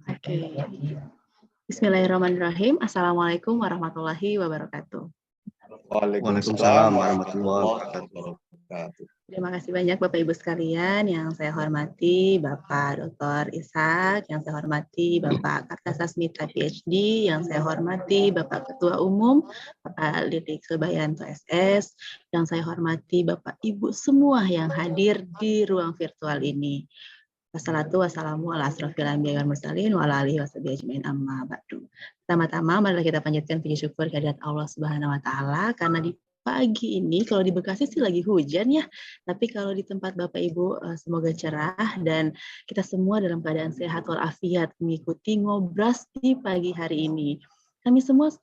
Oke. Bismillahirrahmanirrahim. Assalamualaikum warahmatullahi wabarakatuh. Waalaikumsalam warahmatullahi wabarakatuh. Terima kasih banyak Bapak Ibu sekalian, yang saya hormati Bapak Dr. Ishak, yang saya hormati Bapak Kartasasmita PhD, yang saya hormati Bapak Ketua Umum Bapak Lidik Subayanto SS, yang saya hormati Bapak Ibu semua yang hadir di ruang virtual ini. Wassalamualaikum warahmatullahi wabarakatuh. Amma ba'du. Pertama-tama marilah kita panjatkan puji syukur kehadirat Allah Subhanahu wa taala karena di pagi ini kalau di Bekasi sih lagi hujan ya, tapi kalau di tempat Bapak Ibu semoga cerah dan kita semua dalam keadaan sehat walafiat mengikuti ngobras di pagi hari ini. Kami semua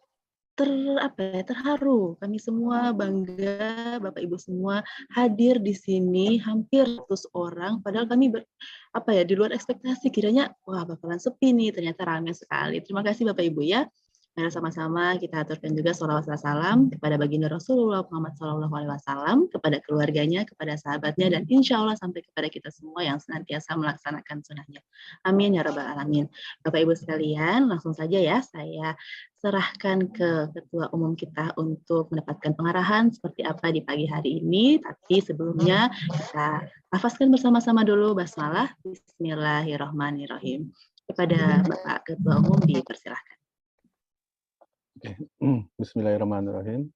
terharu. Kami semua bangga, Bapak Ibu semua hadir di sini hampir 100 orang. Padahal kami di luar ekspektasi. Kiranya wah bakalan sepi nih. Ternyata ramai sekali. Terima kasih Bapak Ibu ya. Mari sama-sama kita aturkan juga sholawat salam kepada baginda Rasulullah Muhammad SAW, kepada keluarganya, kepada sahabatnya, dan insya Allah sampai kepada kita semua yang senantiasa melaksanakan sunnahnya. Amin ya rabbal alamin. Bapak Ibu sekalian, langsung saja ya saya serahkan ke Ketua Umum kita untuk mendapatkan pengarahan seperti apa di pagi hari ini. Tapi sebelumnya kita hafazkan bersama-sama dulu basmalah. Bismillahirrahmanirrahim. Kepada Bapak Ketua Umum dipersilahkan. Bismillahirrahmanirrahim.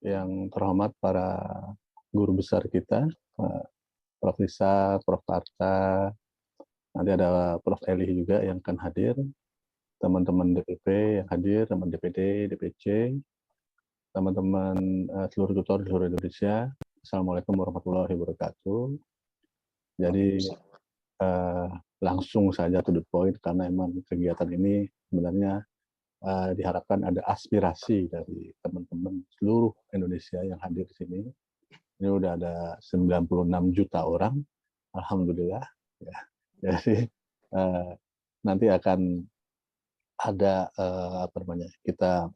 Yang terhormat para guru besar kita, Prof. Ishak, Prof. Karta, nanti ada Prof. Eli juga yang akan hadir, teman-teman DPP yang hadir, teman DPD, DPC, teman-teman seluruh tutor di seluruh Indonesia. Assalamualaikum warahmatullahi wabarakatuh. Jadi langsung saja to the point karena emang kegiatan ini sebenarnya diharapkan ada aspirasi dari teman-teman seluruh Indonesia yang hadir di sini. Ini udah ada 96 juta orang, alhamdulillah. Ya. Jadi nanti akan ada kita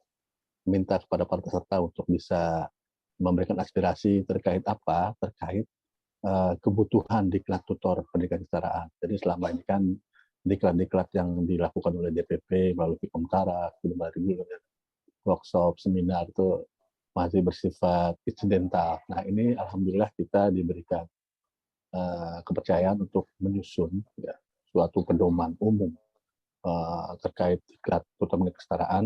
minta kepada para peserta untuk bisa memberikan aspirasi terkait apa? Terkait kebutuhan diklat tutor pendidikan kesetaraan. Jadi selama ini kan diklat-diklat yang dilakukan oleh DPP melalui Komkara, workshop, seminar itu masih bersifat insidental. Nah ini alhamdulillah kita diberikan kepercayaan untuk menyusun ya, suatu pedoman umum terkait diklat tutor pendidikan kesetaraan.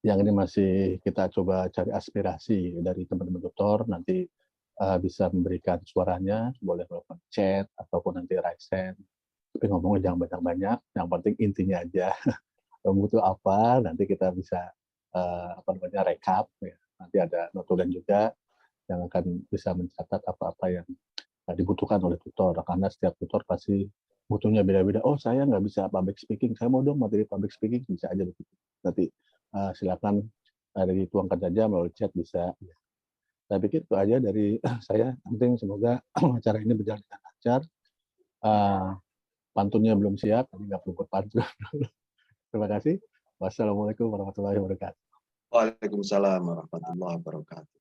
Yang ini masih kita coba cari aspirasi dari teman-teman tutor, nanti bisa memberikan suaranya, boleh melakukan chat ataupun nanti raise hand. Tapi ngomongnya jangan banyak-banyak, yang penting intinya aja. Butuh apa, nanti kita bisa rekap. Ya. Nanti ada notulen juga yang akan bisa mencatat apa-apa yang dibutuhkan oleh tutor. Karena setiap tutor pasti butuhnya beda-beda. Oh, saya nggak bisa public speaking, saya mau dong materi public speaking, bisa aja begitu. Nanti silakan dituangkan saja melalui chat bisa. Ya. Saya pikir itu aja dari saya. Penting semoga acara ini berjalan dengan lancar. Pantunnya belum siap, jadi nggak perlu berpantun. Terima kasih. Wassalamualaikum warahmatullahi wabarakatuh. Waalaikumsalam warahmatullahi wabarakatuh.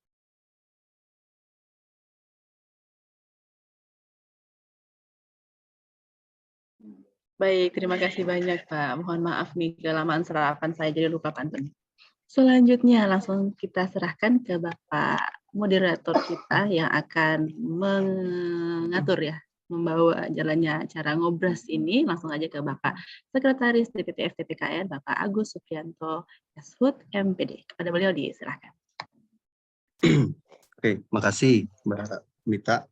Baik, terima kasih banyak Pak. Mohon maaf nih, kelamaan serapan saya jadi lupa pantun. Selanjutnya langsung kita serahkan ke Bapak moderator kita yang akan mengatur ya, membawa jalannya acara ngobras ini. Langsung aja ke Bapak Sekretaris DPP FTPKN Bapak Agus Supriyanto Shut MPD. Kepada beliau diserahkan. Oke, makasih Mbak Mita.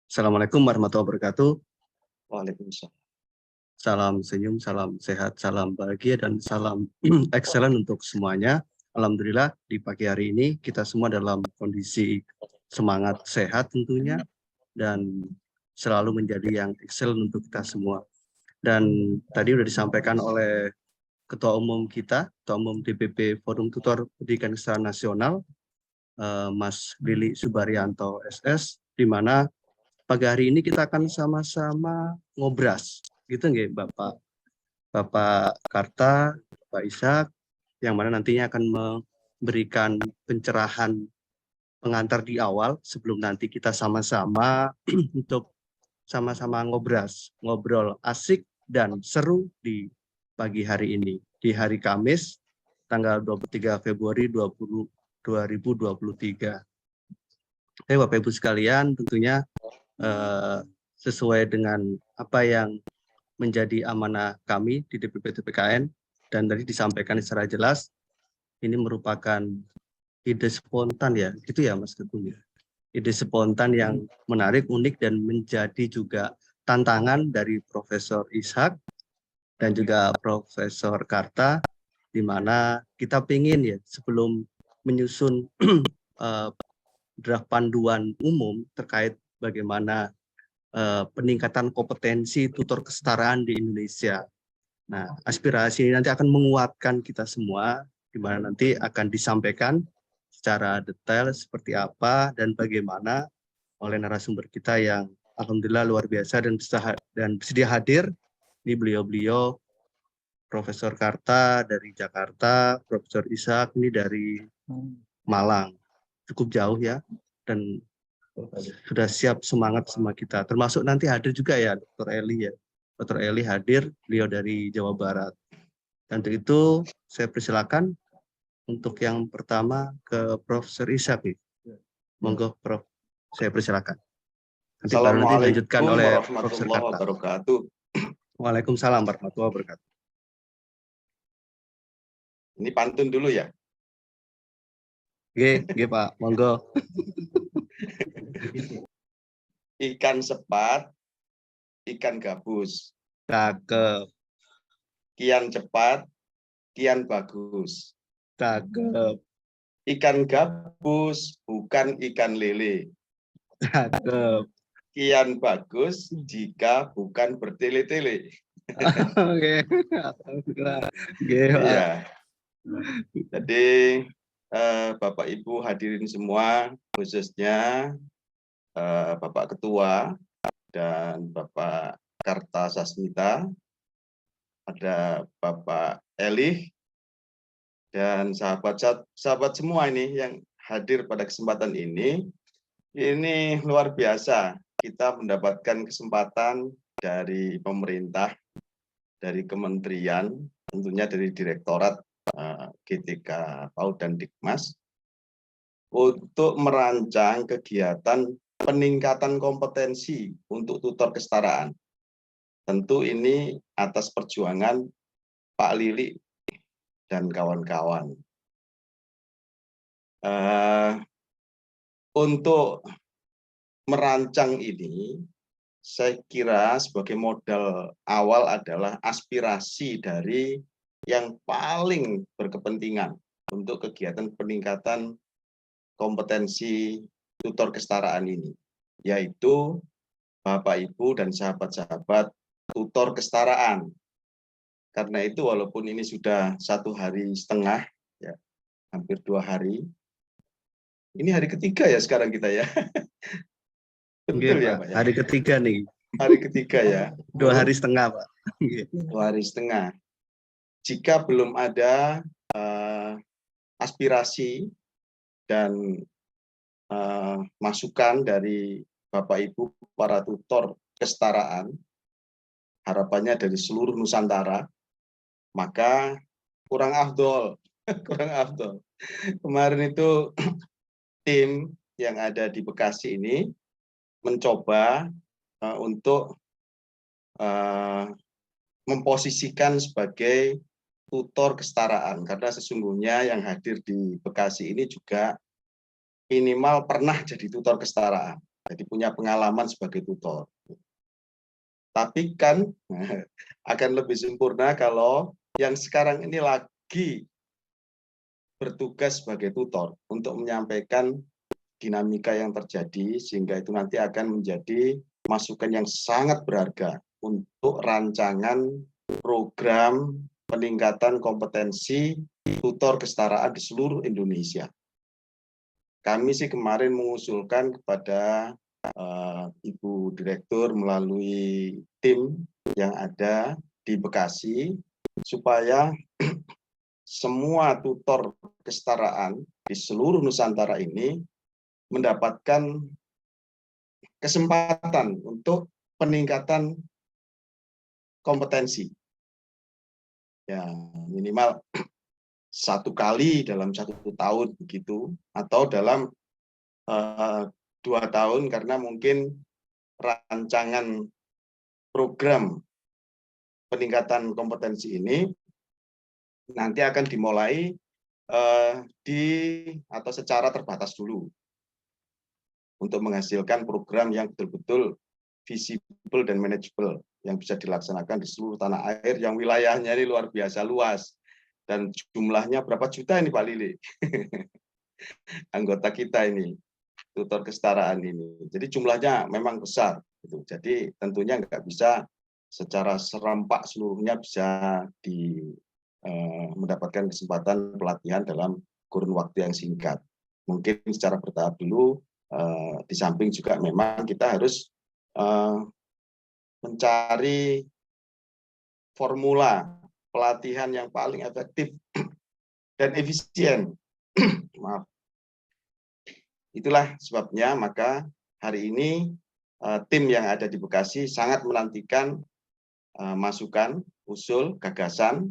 Assalamualaikum warahmatullahi wabarakatuh. Waalaikumsalam. Salam senyum, salam sehat, salam bahagia, dan salam excellent untuk semuanya. Alhamdulillah di pagi hari ini kita semua dalam kondisi semangat sehat tentunya, dan selalu menjadi yang excellent untuk kita semua. Dan tadi sudah disampaikan oleh Ketua Umum kita, Ketua Umum DPP Forum Tutor Pendidikan Kesetaraan Nasional, Mas Lili Subaryanto SS, di mana pagi hari ini kita akan sama-sama ngobras, gitu nggih Bapak Karta, Pak Ishak, yang mana nantinya akan memberikan pencerahan pengantar di awal sebelum nanti kita sama-sama untuk sama-sama ngobrol asik dan seru di pagi hari ini, di hari Kamis, tanggal 23 Februari 2023. Oke, Bapak Ibu sekalian, tentunya sesuai dengan apa yang menjadi amanah kami di DPP TPKN, dan tadi disampaikan secara jelas, ini merupakan ide spontan ya, gitu ya Mas Ketum ya. Ide spontan yang menarik, unik, dan menjadi juga tantangan dari Profesor Ishak dan juga Profesor Karta, di mana kita ingin ya sebelum menyusun draft panduan umum terkait bagaimana peningkatan kompetensi tutor kesetaraan di Indonesia. Nah, aspirasi ini nanti akan menguatkan kita semua, di mana nanti akan disampaikan secara detail seperti apa dan bagaimana oleh narasumber kita yang alhamdulillah luar biasa dan bersedia hadir. Ini beliau-beliau Profesor Karta dari Jakarta, Profesor Ishak ini dari Malang. Cukup jauh ya, dan sudah siap semangat sama kita. Termasuk nanti hadir juga ya Dr. Eli ya. Dr. Eli hadir, beliau dari Jawa Barat. Dan untuk itu saya persilakan untuk yang pertama ke Profesor Ishak. Monggo Prof, saya persilakan. Nanti baru nanti dilanjutkan oleh Profesor Karta. Wabarakatuh. Waalaikumsalam warahmatullahi wabarakatuh. Ini pantun dulu ya. Oke, Pak, monggo. Ikan sepat, ikan gabus. Cakep, Kian cepat, kian bagus. cakep, Ikan gabus bukan ikan lele. cakep. Kian bagus jika bukan bertele-tele. Oke, alhamdulillah. Oke, Pak. Iya. Jadi Bapak Ibu hadirin semua, khususnya Bapak Ketua dan Bapak Karta Sasmita, ada Bapak Elih, dan sahabat semua ini yang hadir pada kesempatan ini luar biasa. Kita mendapatkan kesempatan dari pemerintah, dari kementerian, tentunya dari Direktorat GTK PAUD dan Dikmas, untuk merancang kegiatan peningkatan kompetensi untuk tutor kesetaraan. Tentu ini atas perjuangan Pak Lili dan kawan-kawan. Untuk merancang ini, saya kira sebagai modal awal adalah aspirasi dari yang paling berkepentingan untuk kegiatan peningkatan kompetensi tutor kesetaraan ini, yaitu Bapak, Ibu, dan sahabat-sahabat tutor kesetaraan. Karena itu walaupun ini sudah 1,5 hari, ya, hampir 2 hari, ini hari ketiga ya sekarang kita ya. Betul ya Pak ya? Hari ketiga nih. Hari ketiga ya. 2,5 hari, Pak. 2,5 hari. Jika belum ada aspirasi dan masukan dari Bapak Ibu para tutor kesetaraan, harapannya dari seluruh Nusantara, maka kurang afdol. Kurang afdol. Kemarin itu tim yang ada di Bekasi ini mencoba untuk memposisikan sebagai tutor kesetaraan, karena sesungguhnya yang hadir di Bekasi ini juga minimal pernah jadi tutor kesetaraan, jadi punya pengalaman sebagai tutor. Tapi kan akan lebih sempurna kalau yang sekarang ini lagi bertugas sebagai tutor untuk menyampaikan dinamika yang terjadi, sehingga itu nanti akan menjadi masukan yang sangat berharga untuk rancangan program peningkatan kompetensi tutor kesetaraan di seluruh Indonesia. Kami sih kemarin mengusulkan kepada Ibu Direktur melalui tim yang ada di Bekasi, supaya semua tutor kesetaraan di seluruh Nusantara ini mendapatkan kesempatan untuk peningkatan kompetensi. Ya, minimal 1 kali dalam 1 tahun begitu, atau dalam 2 tahun, karena mungkin rancangan program peningkatan kompetensi ini nanti akan dimulai atau secara terbatas dulu untuk menghasilkan program yang betul-betul visible dan manageable yang bisa dilaksanakan di seluruh tanah air yang wilayahnya ini luar biasa luas dan jumlahnya berapa juta ini Pak Lili anggota kita ini tutor kesetaraan ini. Jadi jumlahnya memang besar gitu. Jadi tentunya nggak bisa secara serempak seluruhnya bisa mendapatkan kesempatan pelatihan dalam kurun waktu yang singkat. Mungkin secara bertahap dulu, di samping juga memang kita harus mencari formula pelatihan yang paling efektif dan efisien. Maaf. Itulah sebabnya maka hari ini tim yang ada di Bekasi sangat menantikan masukan, usul, gagasan,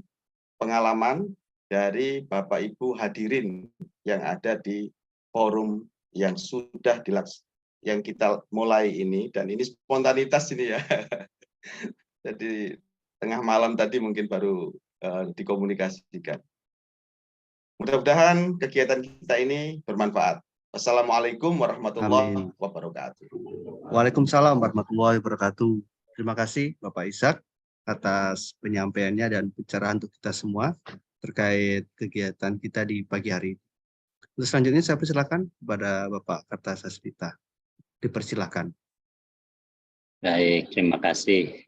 pengalaman dari Bapak Ibu hadirin yang ada di forum yang sudah yang kita mulai ini, dan ini spontanitas ini ya. Jadi tengah malam tadi mungkin baru dikomunikasikan. Mudah-mudahan kegiatan kita ini bermanfaat. Assalamualaikum warahmatullahi wabarakatuh. Waalaikumsalam warahmatullahi wabarakatuh. Terima kasih Bapak Ishak atas penyampaiannya dan pencerahan untuk kita semua terkait kegiatan kita di pagi hari. Untuk selanjutnya saya persilakan kepada Bapak Kartasasmita. Dipersilakan. Baik, terima kasih.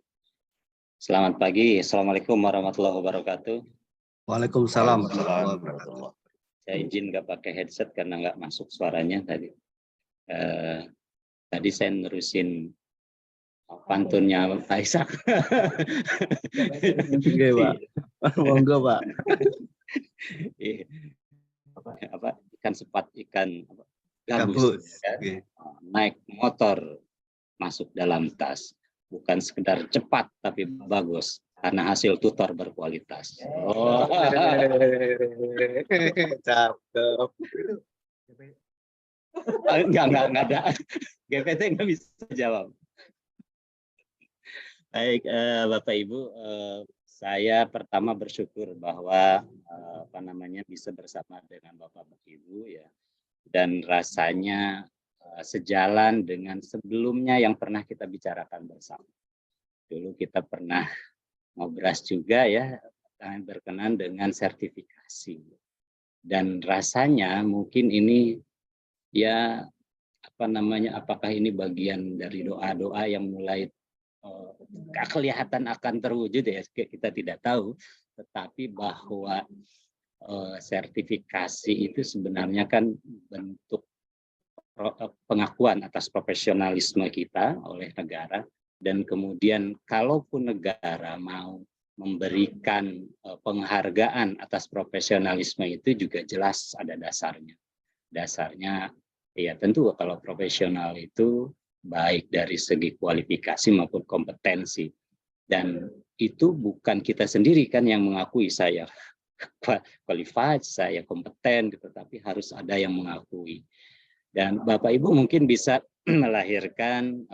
Selamat pagi. Assalamualaikum warahmatullahi wabarakatuh. Waalaikumsalam warahmatullahi wabarakatuh. Saya izin nggak pakai headset karena nggak masuk suaranya tadi. Tadi saya nerusin pantunnya Pak Ishak. Oke, Pak. Monggo, Pak. Apa ikan sepat, ikan gabus. Ya. Okay. Naik motor masuk dalam tas. Bukan sekedar cepat tapi bagus. Karena hasil tutor berkualitas. Oh. Cakep. Enggak ada. GPT nggak bisa jawab. Baik, Bapak Ibu, saya pertama bersyukur bahwa bisa bersama dengan Bapak Ibu ya, dan rasanya sejalan dengan sebelumnya yang pernah kita bicarakan bersama. Dulu kita pernah ngobras juga ya berkenan dengan sertifikasi, dan rasanya mungkin ini ya apakah ini bagian dari doa-doa yang mulai kelihatan akan terwujud ya, kita tidak tahu, tetapi bahwa sertifikasi itu sebenarnya kan bentuk pengakuan atas profesionalisme kita oleh negara. Dan kemudian kalaupun negara mau memberikan penghargaan atas profesionalisme itu juga jelas ada dasarnya. Dasarnya ya tentu kalau profesional itu baik dari segi kualifikasi maupun kompetensi. Dan itu bukan kita sendiri kan yang mengakui saya qualified, saya kompeten gitu, tapi harus ada yang mengakui. Dan Bapak Ibu mungkin bisa melahirkan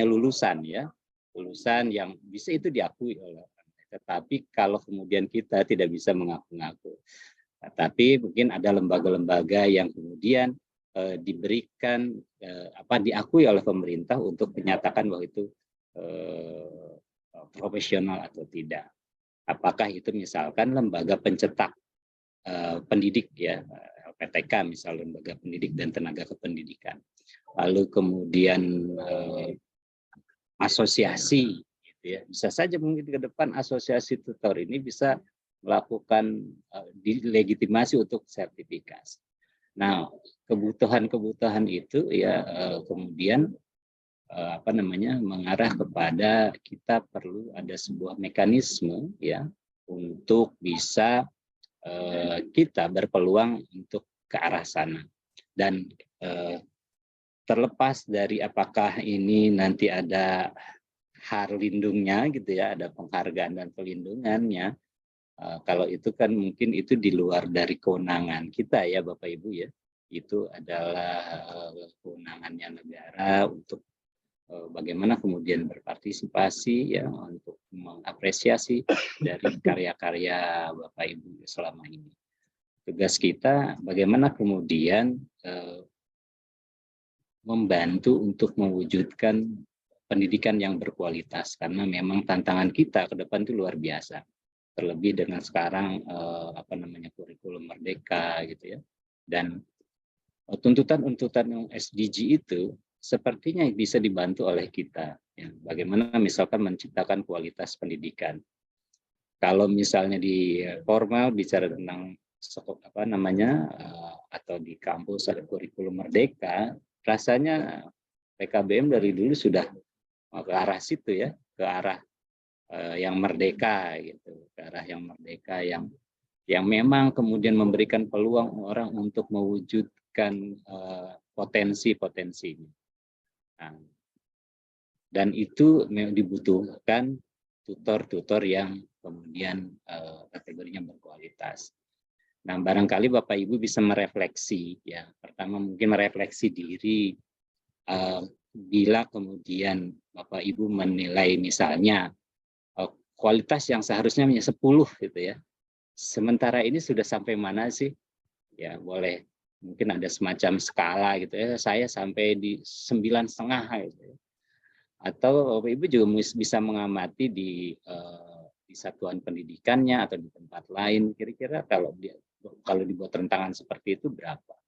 lulusan ya, lulusan yang bisa itu diakui oleh orang. Tetapi kalau kemudian kita tidak bisa mengaku-ngaku, tapi mungkin ada lembaga-lembaga yang kemudian diberikan diakui oleh pemerintah untuk menyatakan bahwa itu profesional atau tidak. Apakah itu misalkan lembaga pencetak pendidik ya, LPTK misalnya, lembaga pendidik dan tenaga kependidikan. Lalu kemudian asosiasi gitu ya. Bisa saja mungkin ke depan asosiasi tutor ini bisa melakukan dilegitimasi untuk sertifikasi. Nah, kebutuhan-kebutuhan itu ya kemudian mengarah kepada kita perlu ada sebuah mekanisme ya untuk bisa kita berpeluang untuk ke arah sana. Dan terlepas dari apakah ini nanti ada harlindungnya gitu ya, ada penghargaan dan pelindungannya. Kalau itu kan mungkin itu di luar dari kewenangan kita ya Bapak Ibu ya. Itu adalah kewenangannya negara untuk bagaimana kemudian berpartisipasi ya untuk mengapresiasi dari karya-karya Bapak Ibu selama ini. Tugas kita bagaimana kemudian membantu untuk mewujudkan pendidikan yang berkualitas, karena memang tantangan kita ke depan itu luar biasa. Terlebih dengan sekarang kurikulum merdeka gitu ya. Dan tuntutan-tuntutan yang SDG itu sepertinya bisa dibantu oleh kita ya. Bagaimana misalkan menciptakan kualitas pendidikan. Kalau misalnya di formal bicara tentang atau di kampus ada kurikulum merdeka, rasanya PKBM dari dulu sudah ke arah situ ya, ke arah yang merdeka gitu, ke arah yang merdeka yang memang kemudian memberikan peluang orang untuk mewujudkan potensi-potensinya. Nah, dan itu dibutuhkan tutor-tutor yang kemudian kategorinya berkualitas. Nah, barangkali Bapak Ibu bisa merefleksi ya. Pertama mungkin merefleksi diri bila kemudian Bapak Ibu menilai misalnya kualitas yang seharusnya 10 gitu ya. Sementara ini sudah sampai mana sih? Ya, boleh mungkin ada semacam skala gitu ya. Saya sampai di 9,5 gitu ya. Atau Bapak Ibu juga bisa mengamati di satuan pendidikannya atau di tempat lain, kira-kira kalau dibuat rentangan seperti itu berapa?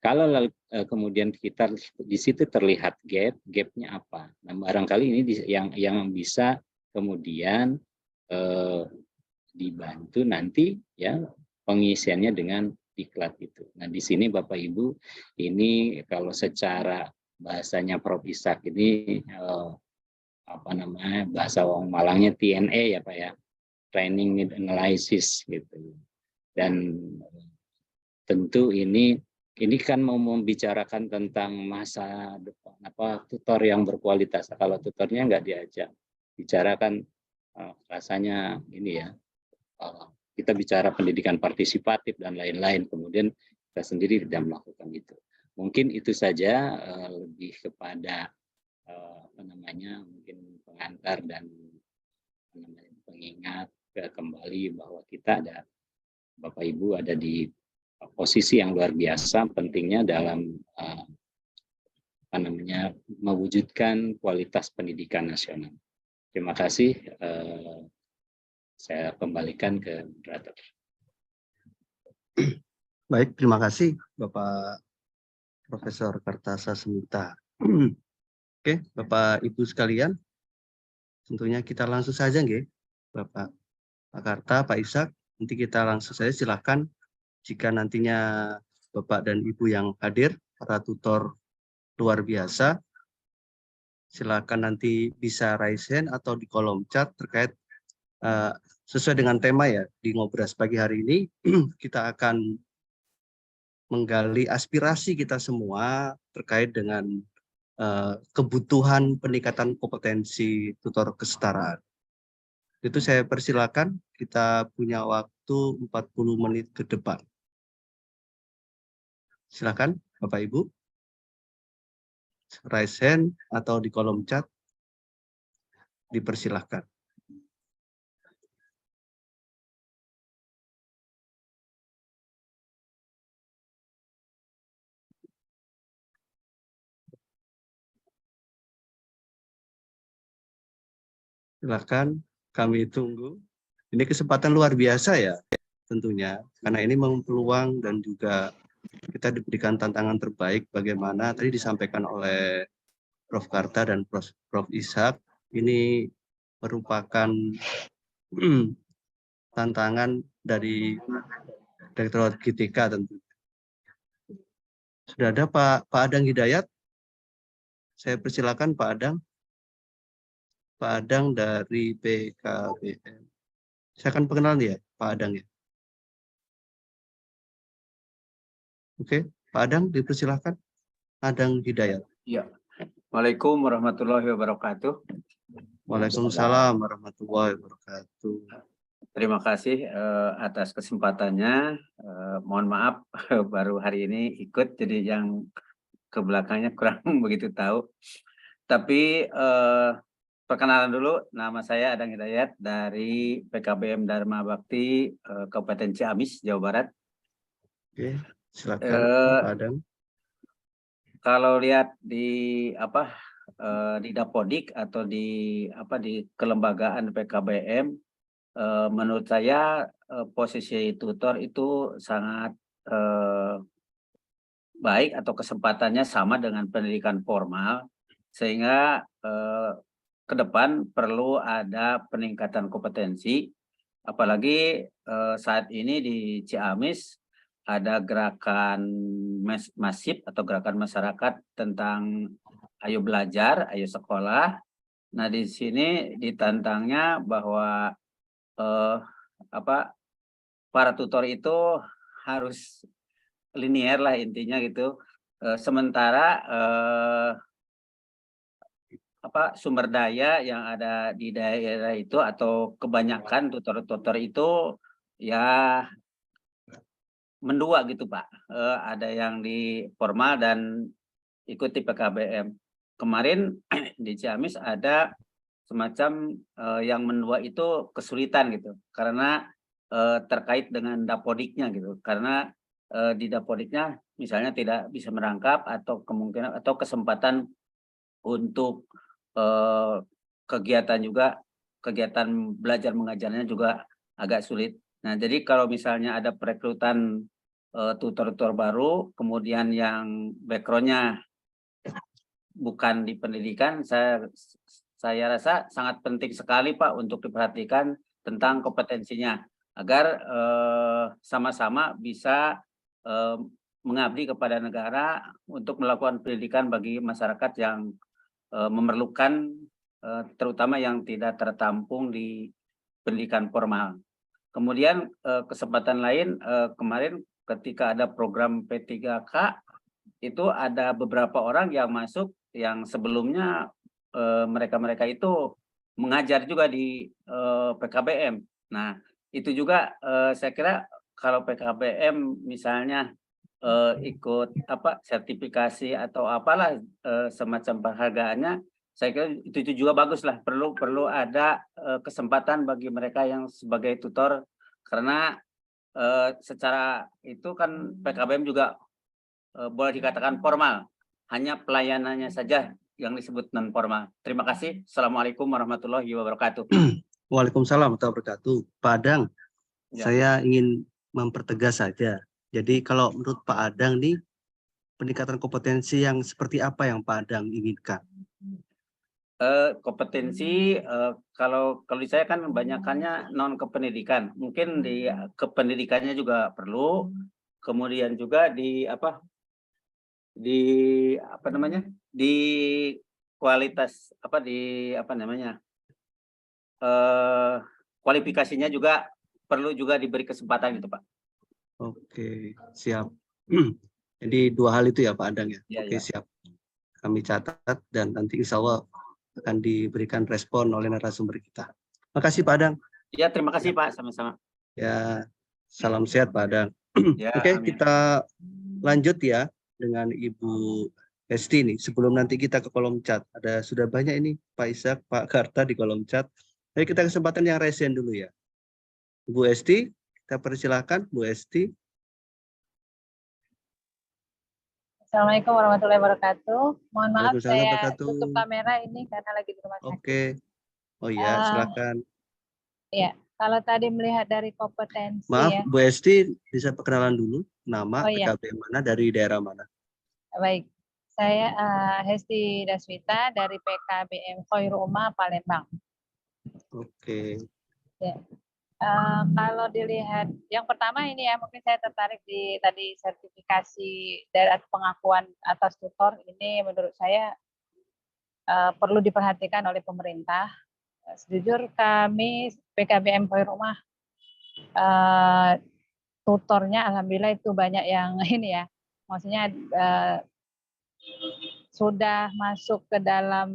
Kalau kemudian kita di situ terlihat gapnya apa? Nah, barangkali ini yang bisa kemudian dibantu nanti ya pengisiannya dengan diklat itu. Nah, di sini Bapak Ibu ini kalau secara bahasanya Prof Ishak ini bahasa Wong Malangnya TNA ya Pak ya, Training Need Analysis gitu. Dan tentu ini kan mau membicarakan tentang masa depan tutor yang berkualitas. Kalau tutornya nggak diajak bicarakan rasanya ini ya, kita bicara pendidikan partisipatif dan lain-lain, kemudian kita sendiri tidak melakukan itu. Mungkin itu saja, lebih kepada mungkin pengantar dan pengingat kembali bahwa kita ada Bapak Ibu ada di posisi yang luar biasa pentingnya dalam mewujudkan kualitas pendidikan nasional. Terima kasih. Saya kembalikan ke moderator. Baik, terima kasih Bapak Profesor Kartasasmita. Oke, Bapak Ibu sekalian, tentunya kita langsung saja nggih, Bapak Karta, Pak Ishak, nanti kita langsung saja silakan jika nantinya Bapak dan Ibu yang hadir, para tutor luar biasa, silakan nanti bisa raise hand atau di kolom chat terkait sesuai dengan tema ya, di Ngobras pagi hari ini kita akan menggali aspirasi kita semua terkait dengan kebutuhan peningkatan kompetensi tutor kesetaraan. Itu saya persilakan, kita punya waktu 40 menit ke depan. Silakan Bapak Ibu, raise hand atau di kolom chat, dipersilahkan. Silakan, kami tunggu. Ini kesempatan luar biasa ya tentunya, karena ini mempeluang dan juga kita diberikan tantangan terbaik bagaimana tadi disampaikan oleh Prof. Karta dan Prof. Ishak, ini merupakan tantangan dari Direktorat GTK tentunya. Sudah ada Pak Adang Hidayat? Saya persilakan Pak Adang. Pak Adang dari PKBM. Saya akan perkenalan ya, Pak Adang ya. Oke, Pak Adang dipersilakan. Adang Hidayat. Iya. Waalaikumsalam warahmatullahi wabarakatuh. Waalaikumsalam warahmatullahi wabarakatuh. Terima kasih atas kesempatannya. Mohon maaf baru hari ini ikut, jadi yang ke belakangnya kurang begitu tahu. Tapi perkenalan dulu, nama saya Adang Hidayat dari PKBM Dharma Bakti Kabupaten Ciamis, Jawa Barat. Oke, silakan Pak Adang. Kalau lihat di di Dapodik atau di kelembagaan PKBM, menurut saya posisi tutor itu sangat baik atau kesempatannya sama dengan pendidikan formal, sehingga ke depan perlu ada peningkatan kompetensi, apalagi saat ini di Ciamis ada gerakan masif atau gerakan masyarakat tentang ayo belajar, ayo sekolah. Nah, di sini ditantangnya bahwa para tutor itu harus linier lah intinya gitu. Sementara sumber daya yang ada di daerah itu atau kebanyakan tutor-tutor itu ya mendua gitu Pak. Ada yang di formal dan ikuti PKBM. Kemarin di Ciamis ada semacam yang mendua itu kesulitan gitu, karena terkait dengan dapodiknya gitu. Karena di dapodiknya misalnya tidak bisa merangkap atau kemungkinan atau kesempatan untuk kegiatan belajar mengajarnya juga agak sulit. Nah, jadi kalau misalnya ada perekrutan tutor-tutor baru, kemudian yang background-nya bukan di pendidikan, saya rasa sangat penting sekali Pak untuk diperhatikan tentang kompetensinya agar sama-sama bisa mengabdi kepada negara untuk melakukan pendidikan bagi masyarakat yang memerlukan, terutama yang tidak tertampung di pendidikan formal. Kemudian kesempatan lain kemarin ketika ada program P3K itu ada beberapa orang yang masuk yang sebelumnya mereka itu mengajar juga di PKBM. Nah, itu juga saya kira kalau PKBM misalnya ikut sertifikasi atau apalah semacam penghargaannya, saya kira itu juga bagus lah. Perlu ada kesempatan bagi mereka yang sebagai tutor, karena secara itu kan PKBM juga boleh dikatakan formal, hanya pelayanannya saja yang disebut non formal. Terima kasih. Assalamualaikum warahmatullahi wabarakatuh. Waalaikumsalam warahmatullahi wabarakatuh. Pak Adang, Ya. saya ingin mempertegas saja. Jadi kalau menurut Pak Adang nih, peningkatan kompetensi yang seperti apa yang Pak Adang inginkan? Kompetensi kalau di saya kan kebanyakannya non kependidikan. Mungkin di kependidikannya juga perlu. Kemudian juga di di kualitas kualifikasinya juga perlu juga diberi kesempatan gitu Pak. Oke, siap. Jadi dua hal itu ya Pak Adang ya. Ya, Oke, ya. siap. Kami catat dan nanti insya Allah akan diberikan respon oleh narasumber kita. Makasih Pak Adang. Ya, terima kasih Pak, sama-sama. Ya, salam sehat Pak Adang. Ya, Oke, amin. kita lanjut ya dengan Ibu Esti nih. Sebelum nanti kita ke kolom chat, sudah banyak ini Pak Ishak, Pak Karta di kolom chat. Jadi kita kesempatan yang resen dulu ya. Bu Esti, kita persilahkan Bu Esti. Assalamualaikum warahmatullahi wabarakatuh. Mohon maaf saya Wabarakatuh. tutup kamera ini karena lagi di rumah sakit. Oke. Oh iya, silakan. Ya, kalau tadi melihat dari kompetensi Maaf, ya. Bu Esti bisa perkenalan dulu, nama, iya. PKB mana, dari daerah mana? Baik, saya Hesti Daswita dari PKBM Khairul Ummah Palembang. Oke. Ya. Kalau dilihat, yang pertama ini ya, mungkin saya tertarik di tadi sertifikasi dari pengakuan atas tutor ini menurut saya perlu diperhatikan oleh pemerintah. Sejujur kami PKBM Khairul Ummah tutornya alhamdulillah itu banyak yang ini ya, maksudnya sudah masuk ke dalam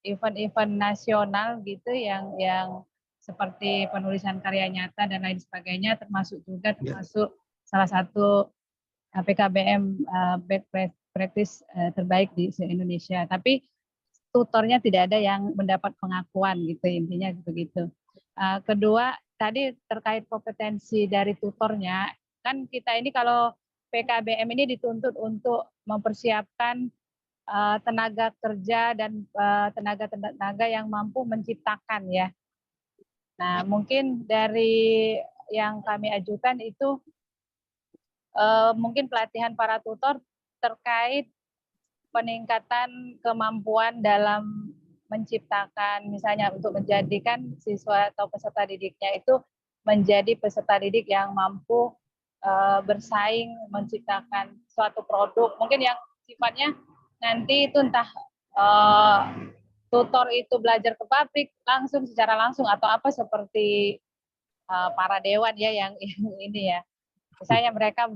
event-event nasional gitu yang seperti penulisan karya nyata dan lain sebagainya, termasuk salah satu PKBM best practice terbaik di Indonesia. Tapi tutornya tidak ada yang mendapat pengakuan gitu, intinya begitu. Kedua, tadi terkait kompetensi dari tutornya, kan kita ini kalau PKBM ini dituntut untuk mempersiapkan tenaga kerja dan tenaga yang mampu menciptakan ya. Nah, mungkin dari yang kami ajukan itu mungkin pelatihan para tutor terkait peningkatan kemampuan dalam menciptakan, misalnya untuk menjadikan siswa atau peserta didiknya itu menjadi peserta didik yang mampu bersaing menciptakan suatu produk, mungkin yang sifatnya nanti itu entah tutor itu belajar ke pabrik langsung secara langsung atau apa seperti para dewan ya yang ini ya. Misalnya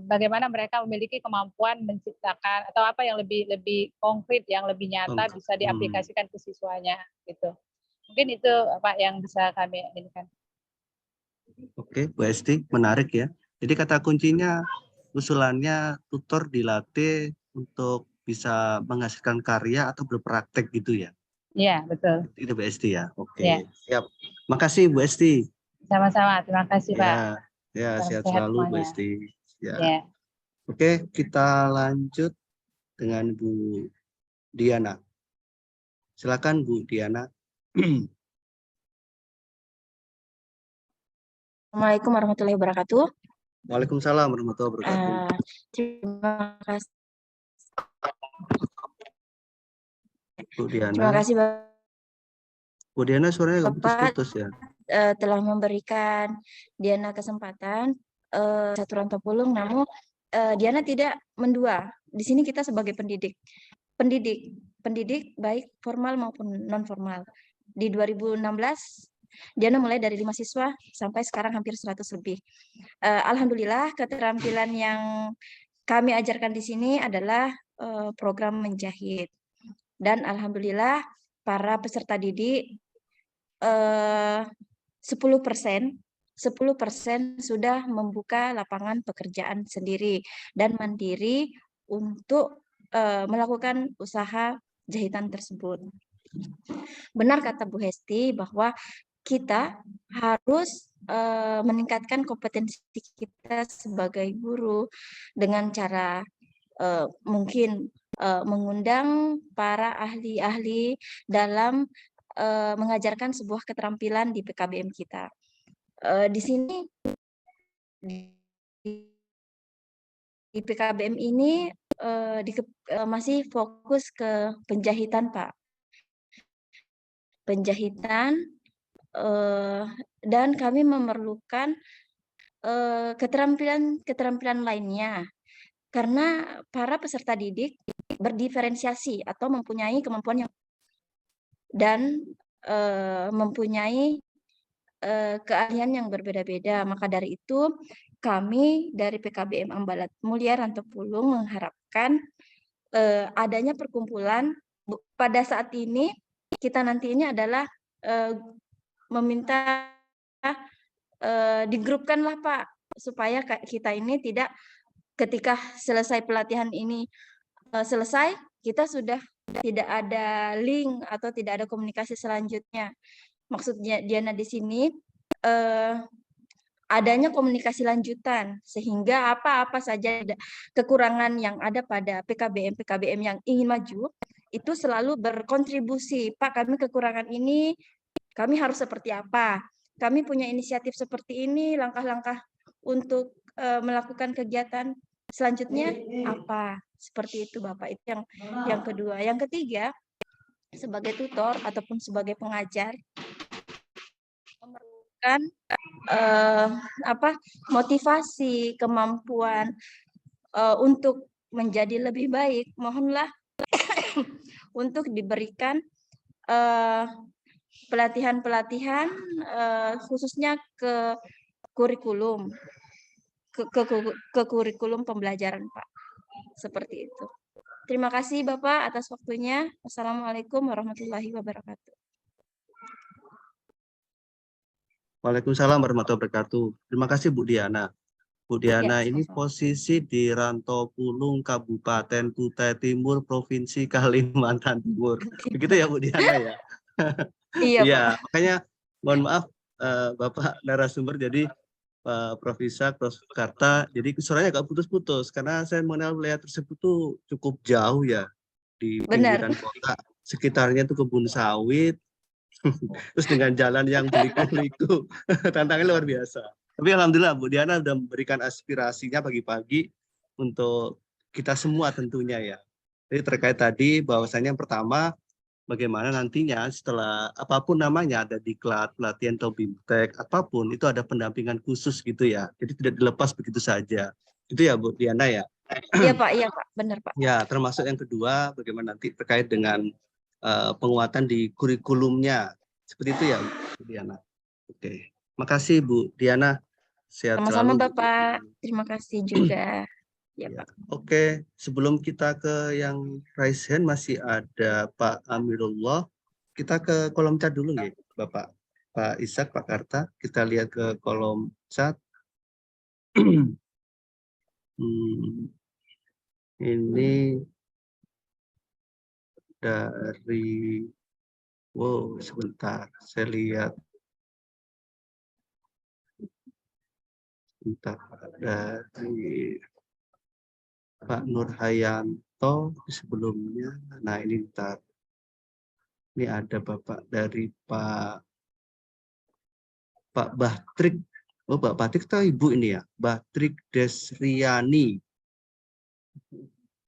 bagaimana mereka memiliki kemampuan menciptakan atau apa yang lebih konkret, yang lebih nyata bisa diaplikasikan ke siswanya gitu. Mungkin itu Pak yang bisa kami inikan. Oke, Bu Esti, menarik ya. Jadi kata kuncinya usulannya tutor dilatih untuk bisa menghasilkan karya atau berpraktek gitu ya. Iya, betul. Itu Bu Esti ya. Oke, ya. Siap. Makasih Bu Esti. Sama-sama, terima kasih Pak. Ya, sehat selalu Bu Esti. Ya. Oke, kita lanjut dengan Bu Diana. Silakan Bu Diana. Assalamualaikum warahmatullahi wabarakatuh. Waalaikumsalam warahmatullahi wabarakatuh. Terima kasih. Bu Diana. Terima kasih Bu Diana, suaranya putus-putus ya. Telah memberikan Diana kesempatan satu rantau pulung, namun Diana tidak mendua. Di sini kita sebagai pendidik baik formal maupun non formal. Di 2016 Diana mulai dari 5 siswa sampai sekarang hampir 100 lebih. Alhamdulillah keterampilan yang kami ajarkan di sini adalah program menjahit. Dan alhamdulillah para peserta didik 10% sudah membuka lapangan pekerjaan sendiri dan mandiri untuk melakukan usaha jahitan tersebut. Benar kata Bu Hesti bahwa kita harus meningkatkan kompetensi kita sebagai guru dengan cara mungkin mengundang para ahli-ahli dalam mengajarkan sebuah keterampilan di PKBM kita. Di sini di PKBM ini masih fokus ke penjahitan, Pak. Penjahitan dan kami memerlukan keterampilan lainnya karena para peserta didik berdiferensiasi atau mempunyai kemampuan yang dan mempunyai keahlian yang berbeda-beda. Maka dari itu kami dari PKBM Ambalat Mulia Rantau Pulung mengharapkan adanya perkumpulan. Pada saat ini kita nanti ini adalah meminta digrupkanlah Pak, supaya kita ini tidak ketika selesai pelatihan ini selesai, kita sudah tidak ada link atau tidak ada komunikasi selanjutnya. Maksudnya Diana di sini adanya komunikasi lanjutan sehingga apa-apa saja kekurangan yang ada pada PKBM yang ingin maju itu selalu berkontribusi. Pak, kami kekurangan ini, kami harus seperti apa? Kami punya inisiatif seperti ini, langkah-langkah untuk melakukan kegiatan selanjutnya apa? Seperti itu Bapak. Itu yang kedua. Yang ketiga, sebagai tutor ataupun sebagai pengajar memerlukan motivasi, kemampuan untuk menjadi lebih baik. Mohonlah untuk diberikan pelatihan-pelatihan khususnya ke kurikulum, ke kurikulum pembelajaran Pak. Seperti itu. Terima kasih Bapak atas waktunya. Wassalamualaikum warahmatullahi wabarakatuh. Waalaikumsalam warahmatullahi wabarakatuh. Terima kasih Bu Diana. Bu Ya, Diana ini sama-sama. posisi di Rantopulung, Kabupaten Kutai Timur, Provinsi Kalimantan Timur. Begitu ya Bu Diana ya? Iya, Pak. Iya, makanya mohon maaf Bapak narasumber, jadi Prof. Ishak, Prof. Karta, jadi suaranya agak putus-putus karena saya mengenal wilayah tersebut tuh cukup jauh ya, di Benar. pinggiran kota, sekitarnya tuh kebun sawit, terus dengan jalan yang berliku-liku, tantangannya luar biasa. Tapi alhamdulillah Bu Diana sudah memberikan aspirasinya pagi-pagi untuk kita semua tentunya ya. Jadi terkait tadi bahwasanya yang pertama, bagaimana nantinya setelah apapun namanya, ada diklat, pelatihan atau bimtek, apapun itu ada pendampingan khusus gitu ya. Jadi tidak dilepas begitu saja. Itu ya Bu Diana ya. Iya, Pak. Benar, Pak. Ya, termasuk yang kedua bagaimana nanti terkait dengan penguatan di kurikulumnya. Seperti itu ya Bu Diana. Oke. Makasih Bu Diana. Sehat Sama-sama, selalu Bu. Bapak. Terima kasih juga. Ya, Ya. Pak. Oke, sebelum kita ke yang raise hand masih ada Pak Amirullah. Kita ke kolom chat dulu nggih, Bapak. Pak Ishak, Pak Karta, kita lihat ke kolom chat. Ini dari, wow, sebentar, saya lihat. Sebentar, dari Pak Nurhayanto sebelumnya. Nah ini bentar. Ini ada Bapak dari Pak Bahtrik. Oh, Pak Bahtrik tahu Ibu ini ya? Bahtrik Desriani.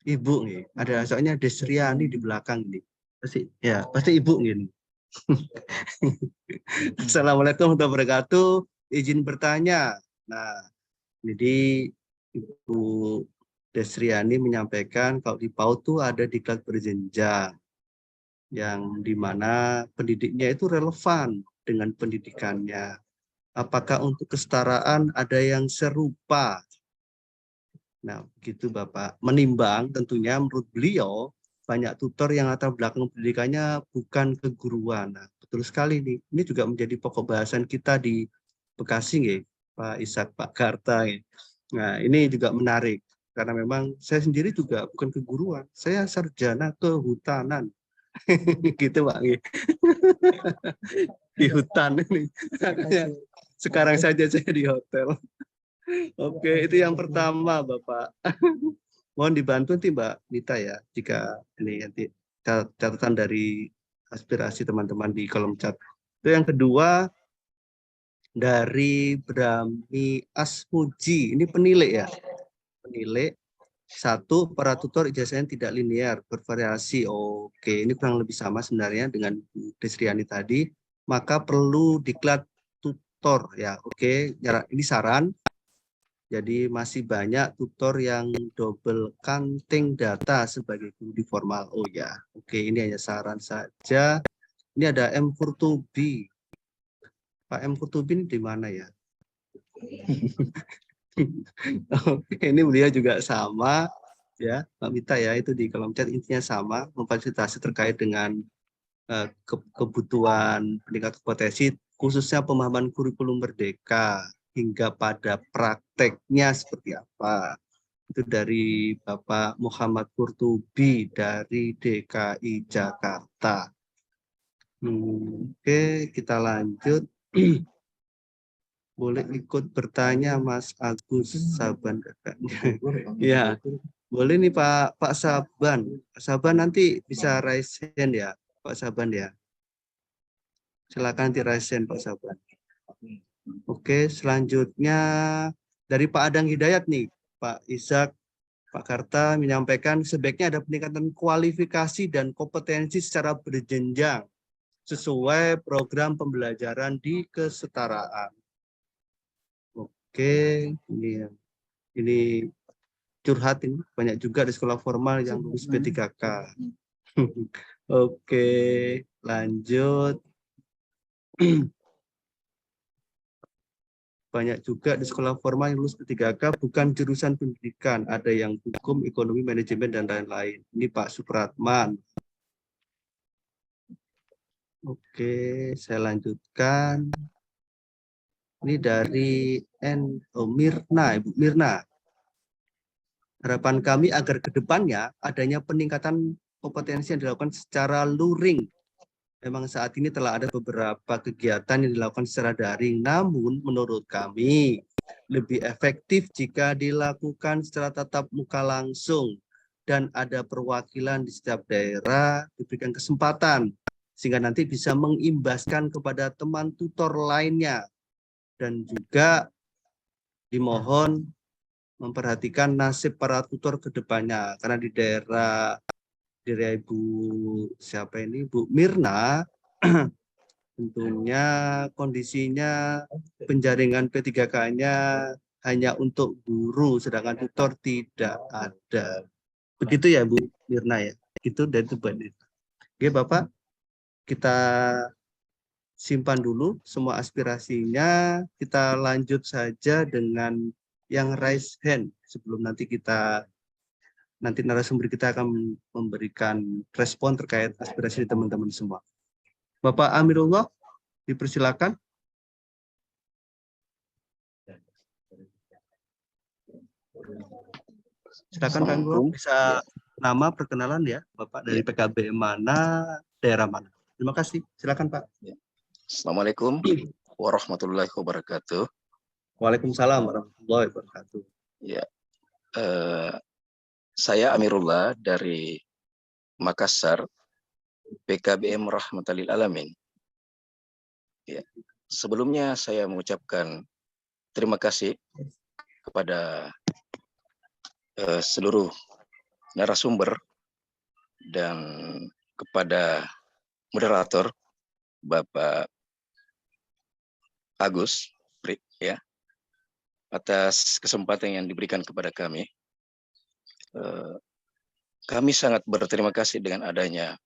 Ibu nih. Ada soalnya Desriani di belakang ini. Pasti ya, pasti Ibu gini. Assalamualaikum warahmatullahi wabarakatuh. Izin bertanya. Nah, jadi Ibu Desriani menyampaikan kalau di PAUD tuh ada diklat berjenjang yang dimana pendidiknya itu relevan dengan pendidikannya. Apakah untuk kesetaraan ada yang serupa? Nah, begitu Bapak. Menimbang tentunya menurut beliau banyak tutor yang latar belakang pendidikannya bukan keguruan. Nah, betul sekali nih. Ini juga menjadi pokok bahasan kita di Bekasi nih, Pak Ishak, Pak Karta. Nah, ini juga menarik karena memang saya sendiri juga bukan keguruan. Saya sarjana kehutanan. Gitu Pak. Di hutan ini. Sekarang saja saya di hotel. Oke, itu yang pertama Bapak. Mohon dibantu nanti Mbak Nita ya, jika ini nanti catatan dari aspirasi teman-teman di kolom chat. Itu yang kedua dari Brahmi Asmuji, ini penilik ya. Penilik. Satu, para tutor ijazahnya tidak linear, bervariasi. Oke, ini kurang lebih sama sebenarnya dengan Desriani tadi. Maka perlu diklat tutor ya. Oke, ini saran. Jadi masih banyak tutor yang double counting data sebagai guru di formal. Oh ya, oke, ini hanya saran saja. Ini ada M. Kurtubi. Pak M. Kurtubi ini di mana ya? Oke, ini beliau juga sama ya, Mbak Mita ya, itu di kolom chat intinya sama, memfasilitasi terkait dengan kebutuhan peningkatan kompetensi, khususnya pemahaman kurikulum merdeka hingga pada prakteknya seperti apa. Itu dari Bapak Muhammad Kurtubi dari DKI Jakarta. Oke, kita lanjut. Boleh ikut bertanya Mas Agus Saban kakaknya. Ya, boleh nih Pak Saban. Pak Saban nanti bisa raise hand ya, Pak Saban ya. Silakan nanti raise hand Pak Saban. Oke, selanjutnya dari Pak Adang Hidayat nih, Pak Ishak, Pak Karta menyampaikan sebaiknya ada peningkatan kualifikasi dan kompetensi secara berjenjang sesuai program pembelajaran di kesetaraan. Oke, ini curhat ini banyak juga di sekolah formal yang lulus P3K. Oke, lanjut. banyak juga di sekolah formal yang lulus P3K bukan jurusan pendidikan, ada yang hukum, ekonomi, manajemen, dan lain-lain. Ini Pak Supratman. Oke, saya lanjutkan. Ini dari Mirna, Ibu Mirna. Harapan kami agar ke depannya adanya peningkatan kompetensi yang dilakukan secara luring. Memang saat ini telah ada beberapa kegiatan yang dilakukan secara daring, namun menurut kami lebih efektif jika dilakukan secara tatap muka langsung dan ada perwakilan di setiap daerah diberikan kesempatan sehingga nanti bisa mengimbaskan kepada teman tutor lainnya, dan juga dimohon memperhatikan nasib para tutor ke depannya karena di daerah Ibu siapa ini Bu Mirna tentunya kondisinya penjaringan P3K-nya hanya untuk guru, sedangkan tutor tidak ada. Begitu ya Bu Mirna ya? Itu dari itu Mbak Nita. Oke Bapak, kita simpan dulu semua aspirasinya. Kita lanjut saja dengan yang raise hand sebelum nanti narasumber kita akan memberikan respon terkait aspirasi teman-teman semua. Bapak Amirullah, dipersilakan. Silakan Kang Guru, bisa nama perkenalan ya, Bapak dari PKBM mana, daerah mana. Terima kasih. Silakan Pak. Assalamualaikum warahmatullahi wabarakatuh. Waalaikumsalam warahmatullahi wabarakatuh. Ya, saya Amirullah dari Makassar, PKBM Rahmatan lil Alamin. Ya, sebelumnya saya mengucapkan terima kasih kepada seluruh narasumber dan kepada moderator Bapak Agus ya, atas kesempatan yang diberikan kepada kami. Kami sangat berterima kasih dengan adanya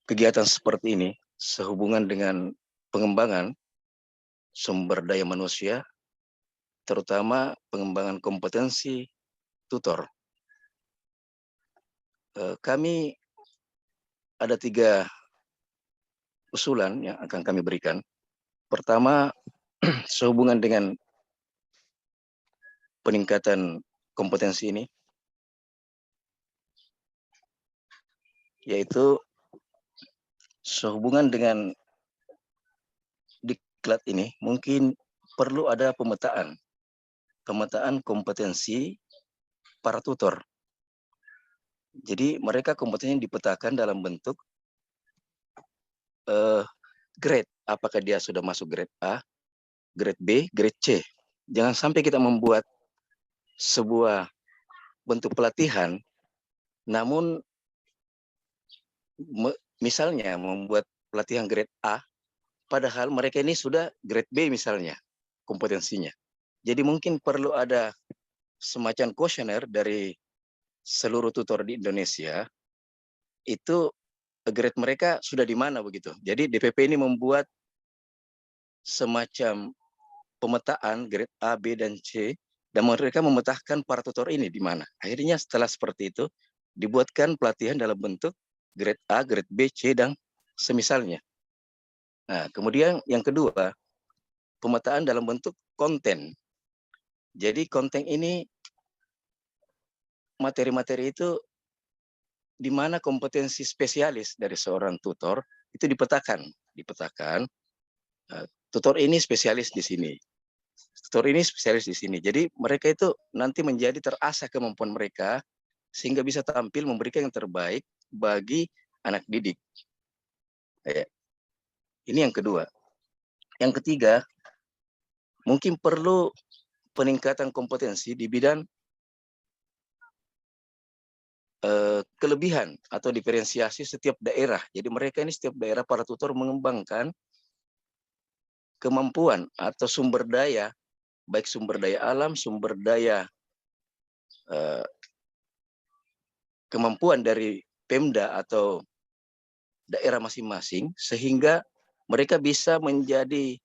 kegiatan seperti ini sehubungan dengan pengembangan sumber daya manusia, terutama pengembangan kompetensi tutor. Kami ada 3 usulan yang akan kami berikan. Pertama, sehubungan dengan peningkatan kompetensi ini, yaitu sehubungan dengan diklat ini mungkin perlu ada pemetaan kompetensi para tutor. Jadi mereka kompetensinya dipetakan dalam bentuk grade, apakah dia sudah masuk grade A, grade B, grade C. Jangan sampai kita membuat sebuah bentuk pelatihan, namun misalnya membuat pelatihan grade A, padahal mereka ini sudah grade B misalnya kompetensinya. Jadi mungkin perlu ada semacam kuesioner dari seluruh tutor di Indonesia, itu grade mereka sudah di mana begitu. Jadi DPP ini membuat semacam pemetaan grade A, B, dan C, dan mereka memetakan para tutor ini di mana. Akhirnya setelah seperti itu, dibuatkan pelatihan dalam bentuk grade A, grade B, C, dan semisalnya. Nah, kemudian yang kedua, pemetaan dalam bentuk konten. Jadi konten ini, materi-materi itu di mana kompetensi spesialis dari seorang tutor itu dipetakan. Tutor ini spesialis di sini, tutor ini spesialis di sini. Jadi mereka itu nanti menjadi terasah kemampuan mereka sehingga bisa tampil memberikan yang terbaik bagi anak didik. Ini yang kedua. Yang ketiga, mungkin perlu peningkatan kompetensi di bidang kelebihan atau diferensiasi setiap daerah. Jadi mereka ini setiap daerah para tutor mengembangkan kemampuan atau sumber daya, baik sumber daya alam, sumber daya kemampuan dari Pemda atau daerah masing-masing sehingga mereka bisa menjadi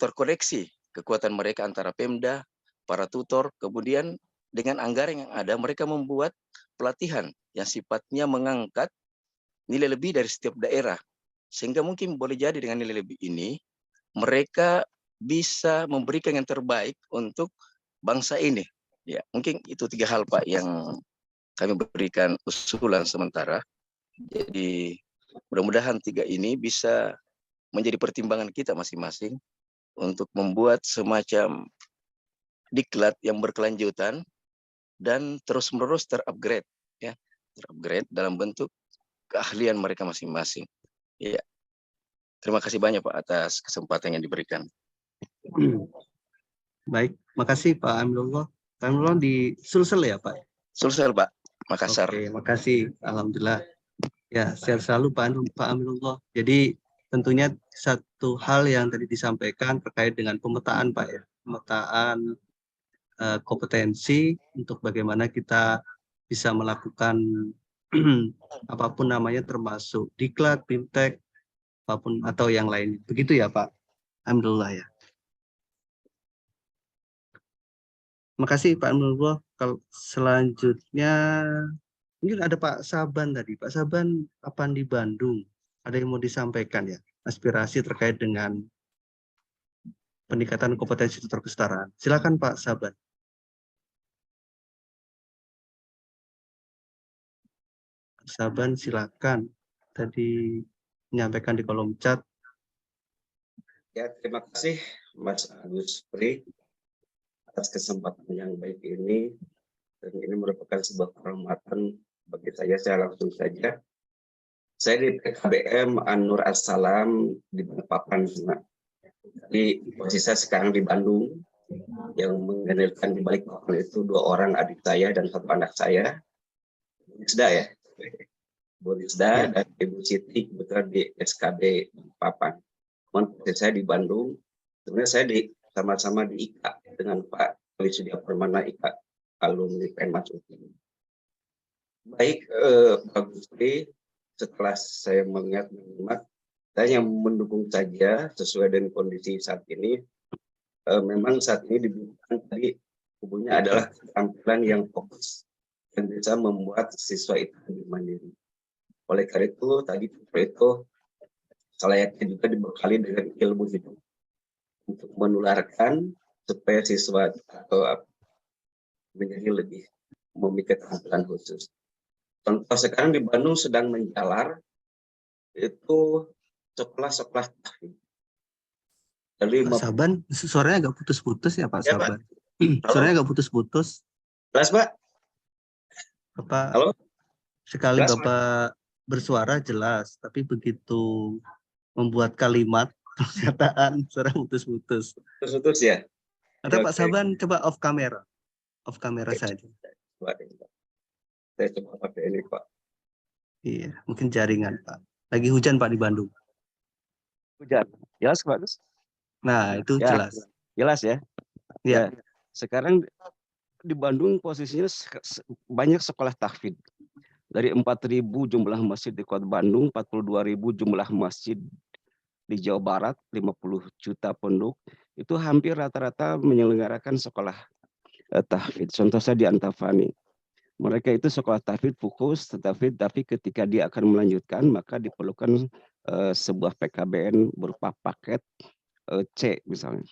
terkoneksi kekuatan mereka antara Pemda, para tutor, kemudian dengan anggaran yang ada mereka membuat pelatihan yang sifatnya mengangkat nilai lebih dari setiap daerah. Sehingga mungkin boleh jadi dengan nilai lebih ini mereka bisa memberikan yang terbaik untuk bangsa ini. Ya, mungkin itu 3 hal Pak yang kami berikan usulan sementara. Jadi mudah-mudahan 3 ini bisa menjadi pertimbangan kita masing-masing untuk membuat semacam diklat yang berkelanjutan dan terus-menerus terupgrade, ya, terupgrade dalam bentuk keahlian mereka masing-masing. Ya, terima kasih banyak Pak atas kesempatan yang diberikan. Baik, makasih Pak Aminullah. Pak Aminullah di Sulsel ya Pak? Sulsel Pak, Makassar. Oke, makasih. Alhamdulillah. Ya, sehat selalu Pak Aminullah. Jadi tentunya satu hal yang tadi disampaikan terkait dengan pemetaan Pak ya, pemetaan kompetensi untuk bagaimana kita bisa melakukan apapun namanya termasuk diklat, bimtek, apapun atau yang lain. Begitu ya Pak? Alhamdulillah ya. Makasih Pak Aminullah. Kalau selanjutnya mungkin ada Pak Saban tadi. Pak Saban kapan di Bandung? Ada yang mau disampaikan ya? Aspirasi terkait dengan peningkatan kompetensi tutor kesetaraan. Silakan Pak Saban. Saban silakan. Tadi menyampaikan di kolom chat. Ya, terima kasih Mas Agus Pri atas kesempatan yang baik ini. Dan ini merupakan sebuah kehormatan bagi saya langsung saja. Saya di PKBM An-Nur As-Salam di Balikpapan. Jadi posisi saya sekarang di Bandung. Yang menggantikan di Balikpapan itu 2 orang adik saya dan 1 anak saya. Isda ya. Bu Rizda dan Ibu Siti kebetulan di SKB Papan. Posisi saya di Bandung. Sebenarnya saya sama-sama di IKA dengan Pak Sudia Permana IKA alumni Penmas UPI. Baik, Pak Gusri, setelah saya menyimak, saya yang mendukung saja sesuai dengan kondisi saat ini. Memang saat ini dibutuhkan tadi kubunya adalah keterampilan yang fokus yang bisa membuat siswa itu lebih mandiri. Oleh karena itu tadi itu selayaknya juga dibekali dengan ilmu hidup untuk menularkan supaya siswa atau menjadi lebih memiliki keterampilan khusus. Contoh sekarang di Bandung sedang menjalar itu sekolah-sekolah dari Pak Saban, suaranya agak putus-putus ya Pak ya, Saban. Pak. Suaranya agak putus-putus. Jelas Pak? Bapak, Halo? sekali Jelas, Bapak bersuara jelas, tapi begitu membuat kalimat pernyataan suara putus-putus. Putus-putus ya? Atau Ya, Pak Saban coba off kamera saja. Saya coba pakai ini Pak. Iya, mungkin jaringan Pak. Lagi hujan Pak di Bandung. Hujan, jelas Pak Gus? Nah, itu Ya, jelas. jelas ya. Ya. Sekarang di Bandung posisinya banyak sekolah tahfidz. Dari 4.000 jumlah masjid di Kota Bandung, 42.000 jumlah masjid di Jawa Barat, 50 juta penduduk, itu hampir rata-rata menyelenggarakan sekolah tahfidz. Contoh saya di Antapani. Mereka itu sekolah tahfidz fokus, tapi ketika dia akan melanjutkan, maka diperlukan sebuah PKBN berupa paket C misalnya.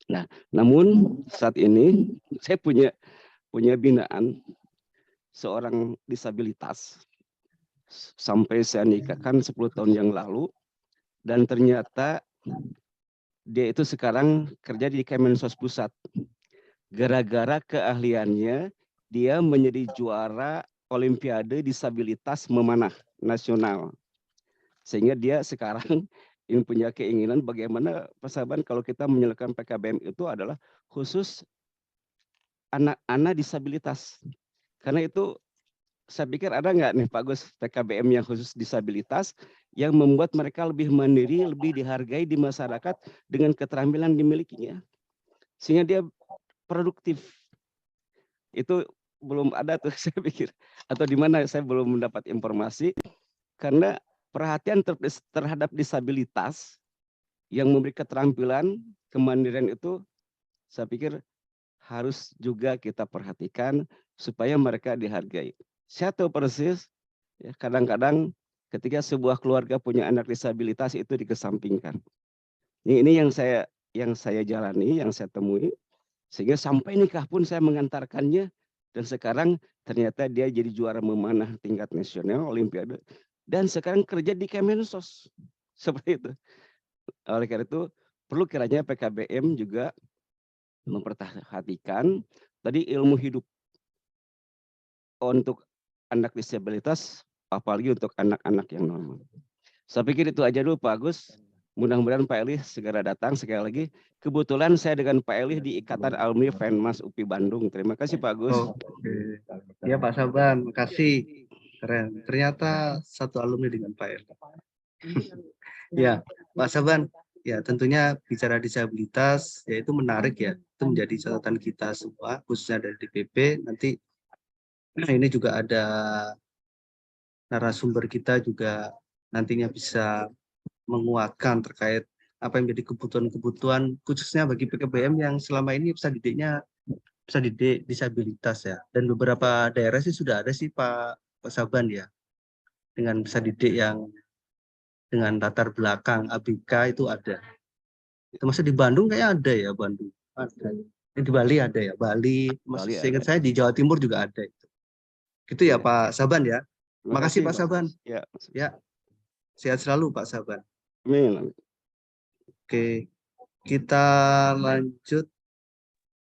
Nah, namun saat ini saya punya binaan seorang disabilitas sampai saya nikahkan 10 tahun yang lalu, dan ternyata dia itu sekarang kerja di Kemensos Pusat. Gara-gara keahliannya dia menjadi juara Olimpiade Disabilitas Memanah Nasional. Sehingga dia sekarang ini punya keinginan bagaimana Pak Saban kalau kita menyelesaikan PKBM itu adalah khusus anak-anak disabilitas. Karena itu saya pikir ada nggak nih Pak Gus PKBM yang khusus disabilitas yang membuat mereka lebih mandiri, lebih dihargai di masyarakat dengan keterampilan dimilikinya. Sehingga dia produktif. Itu belum ada tuh saya pikir. Atau di mana saya belum mendapat informasi. karena perhatian terhadap disabilitas yang memberi keterampilan, kemandirian itu saya pikir harus juga kita perhatikan supaya mereka dihargai. Saya tahu persis, ya, kadang-kadang ketika sebuah keluarga punya anak disabilitas itu dikesampingkan. Ini yang saya jalani, yang saya temui, sehingga sampai nikah pun saya mengantarkannya, dan sekarang ternyata dia jadi juara memanah tingkat nasional, olimpiade, dan sekarang kerja di Kemensos, seperti itu. Oleh karena itu, perlu kiranya PKBM juga memperhatikan tadi ilmu hidup untuk anak disabilitas, apalagi untuk anak-anak yang normal. Saya pikir itu aja dulu Pak Agus. Mudah-mudahan Pak Elih segera datang. Sekali lagi, kebetulan saya dengan Pak Elih di Ikatan Alumni Fenmas UPI Bandung. Terima kasih Pak Agus. Oke. Ya Pak Saban, makasih. Keren. Ternyata satu alumni dengan Pak Elih. Ya, Pak Saban. Ya, tentunya bicara disabilitas, ya itu menarik ya. Itu menjadi catatan kita semua, khususnya dari DPP. Nanti ini juga ada narasumber kita juga nantinya bisa menguatkan terkait apa yang menjadi kebutuhan-kebutuhan khususnya bagi PKBM yang selama ini bisa didik disabilitas ya. Dan beberapa daerah sih sudah ada sih Pak Saban ya, dengan bisa didik yang dengan latar belakang ABK itu ada. Itu masa di Bandung kayak ada ya, Bandung. Ada. Di Bali ada ya, Bali. Seingat saya di Jawa Timur juga ada itu. Gitu ya Pak Saban ya. Makasih Pak Saban. Ya. Sehat selalu Pak Saban. Amin. Oke, kita lanjut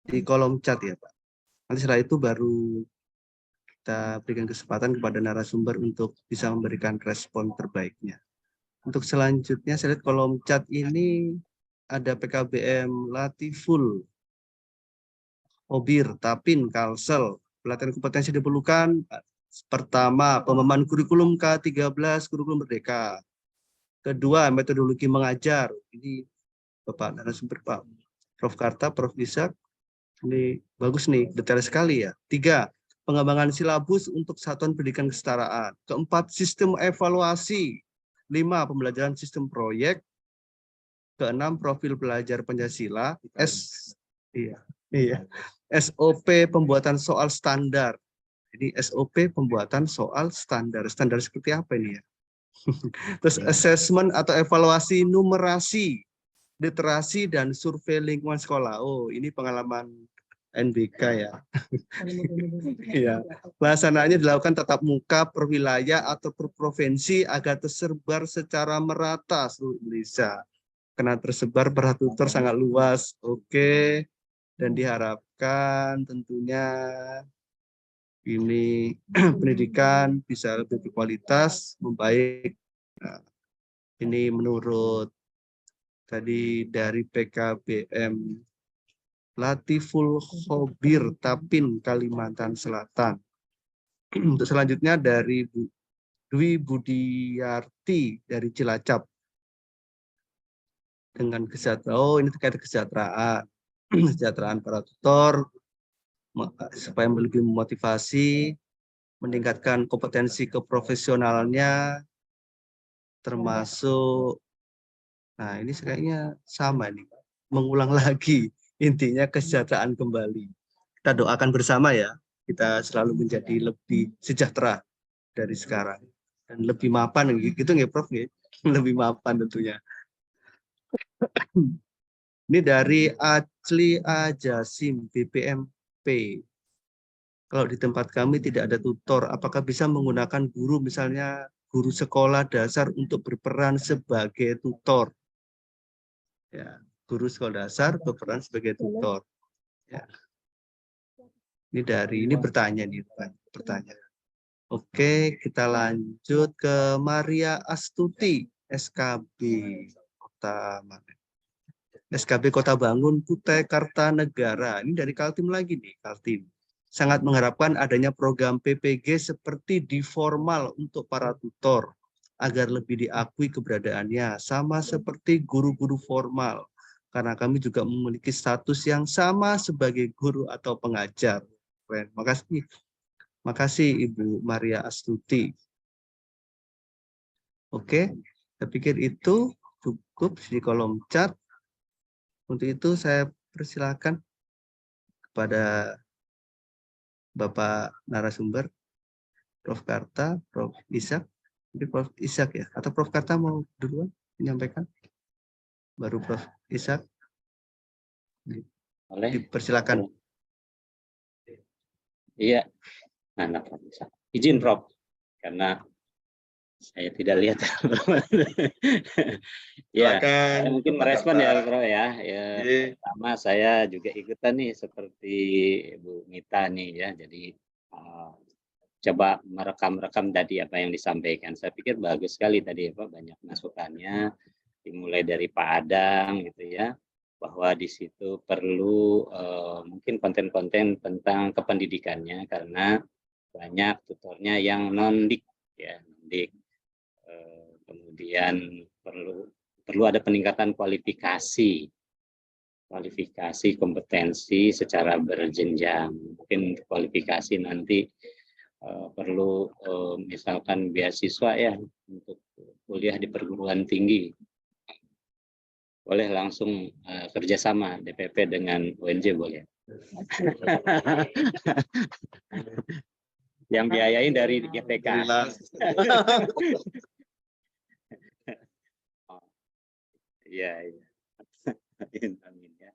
di kolom chat ya Pak. Nanti setelah itu baru kita berikan kesempatan kepada narasumber untuk bisa memberikan respon terbaiknya. Untuk selanjutnya saya lihat kolom chat ini ada PKBM Latiful, Obir, Tapin, Kalsel. Pelatihan kompetensi diperlukan. Pertama, pemahaman kurikulum K13, kurikulum merdeka. Kedua, metodologi mengajar. Ini Bapak narasumber Pak Prof. Karta, Prof. Ishak. Ini bagus nih, detail sekali ya. 3, pengembangan silabus untuk satuan pendidikan kesetaraan. Keempat, sistem evaluasi. 5, pembelajaran sistem proyek. Keenam, profil belajar Pancasila. SOP pembuatan soal standar. Jadi SOP pembuatan soal standar. Standar seperti apa ini ya? Terus assessment atau evaluasi numerasi, literasi dan survei lingkungan sekolah. Oh, ini pengalaman NBK ya. Ya. Pelaksanaannya dilakukan tatap muka per wilayah atau per provinsi agar tersebar secara merata seluruh Indonesia. Karena tersebar per tutor sangat luas. Oke. Dan diharapkan tentunya ini pendidikan bisa lebih berkualitas, membaik. Nah, ini menurut tadi dari PKBM Latiful Khobir, Tapin, Kalimantan Selatan. Untuk selanjutnya dari Dwi Budiyarti dari Cilacap. Dengan kesejahteraan, oh ini terkait kesejahteraan. Kesejahteraan para tutor, supaya lebih memotivasi, meningkatkan kompetensi keprofesionalnya, termasuk, nah ini kayaknya sama nih, mengulang lagi, intinya kesejahteraan kembali. Kita doakan bersama ya, kita selalu menjadi lebih sejahtera dari sekarang. Dan lebih mapan, gitu nggak Prof? Lebih mapan tentunya. Ini dari Acli Ajasim, BPMP. Kalau di tempat kami tidak ada tutor, apakah bisa menggunakan guru, misalnya guru sekolah dasar untuk berperan sebagai tutor? Ya, guru sekolah dasar berperan sebagai tutor. Ya. Ini bertanya nih, pertanyaan. Oke, kita lanjut ke Maria Astuti, SKB Kota mana? SKB Kota Bangun, Kutai Kartanegara. Ini dari Kaltim lagi nih, Kaltim. Sangat mengharapkan adanya program PPG seperti di formal untuk para tutor, agar lebih diakui keberadaannya, sama seperti guru-guru formal. Karena kami juga memiliki status yang sama sebagai guru atau pengajar. Keren. Makasih Ibu Maria Astuti. Oke, saya pikir itu cukup di kolom chat. Untuk itu saya persilakan kepada Bapak narasumber, Prof. Karta, Prof. Ishak. Mungkin Prof. Ishak ya, atau Prof. Karta mau duluan menyampaikan? Baru Prof. Ishak. Dipersilakan. Iya, nah, izin Prof, karena saya tidak lihat. Ya, saya mungkin merespon ya, Bro ya. Pertama saya juga ikutan nih seperti Bu Mita nih ya. Jadi coba merekam tadi apa yang disampaikan. Saya pikir bagus sekali tadi Pak, banyak masukannya, dimulai dari Pak Adang gitu ya, bahwa di situ perlu mungkin konten-konten tentang kependidikannya karena banyak tutornya yang non-dik ya, non-dik. Kemudian perlu ada peningkatan kualifikasi kompetensi secara berjenjang. Mungkin kualifikasi nanti perlu misalkan beasiswa ya untuk kuliah di perguruan tinggi. Boleh langsung kerjasama DPP dengan UNJ boleh. Yang biayain dari GTK. Iya. Amin ya.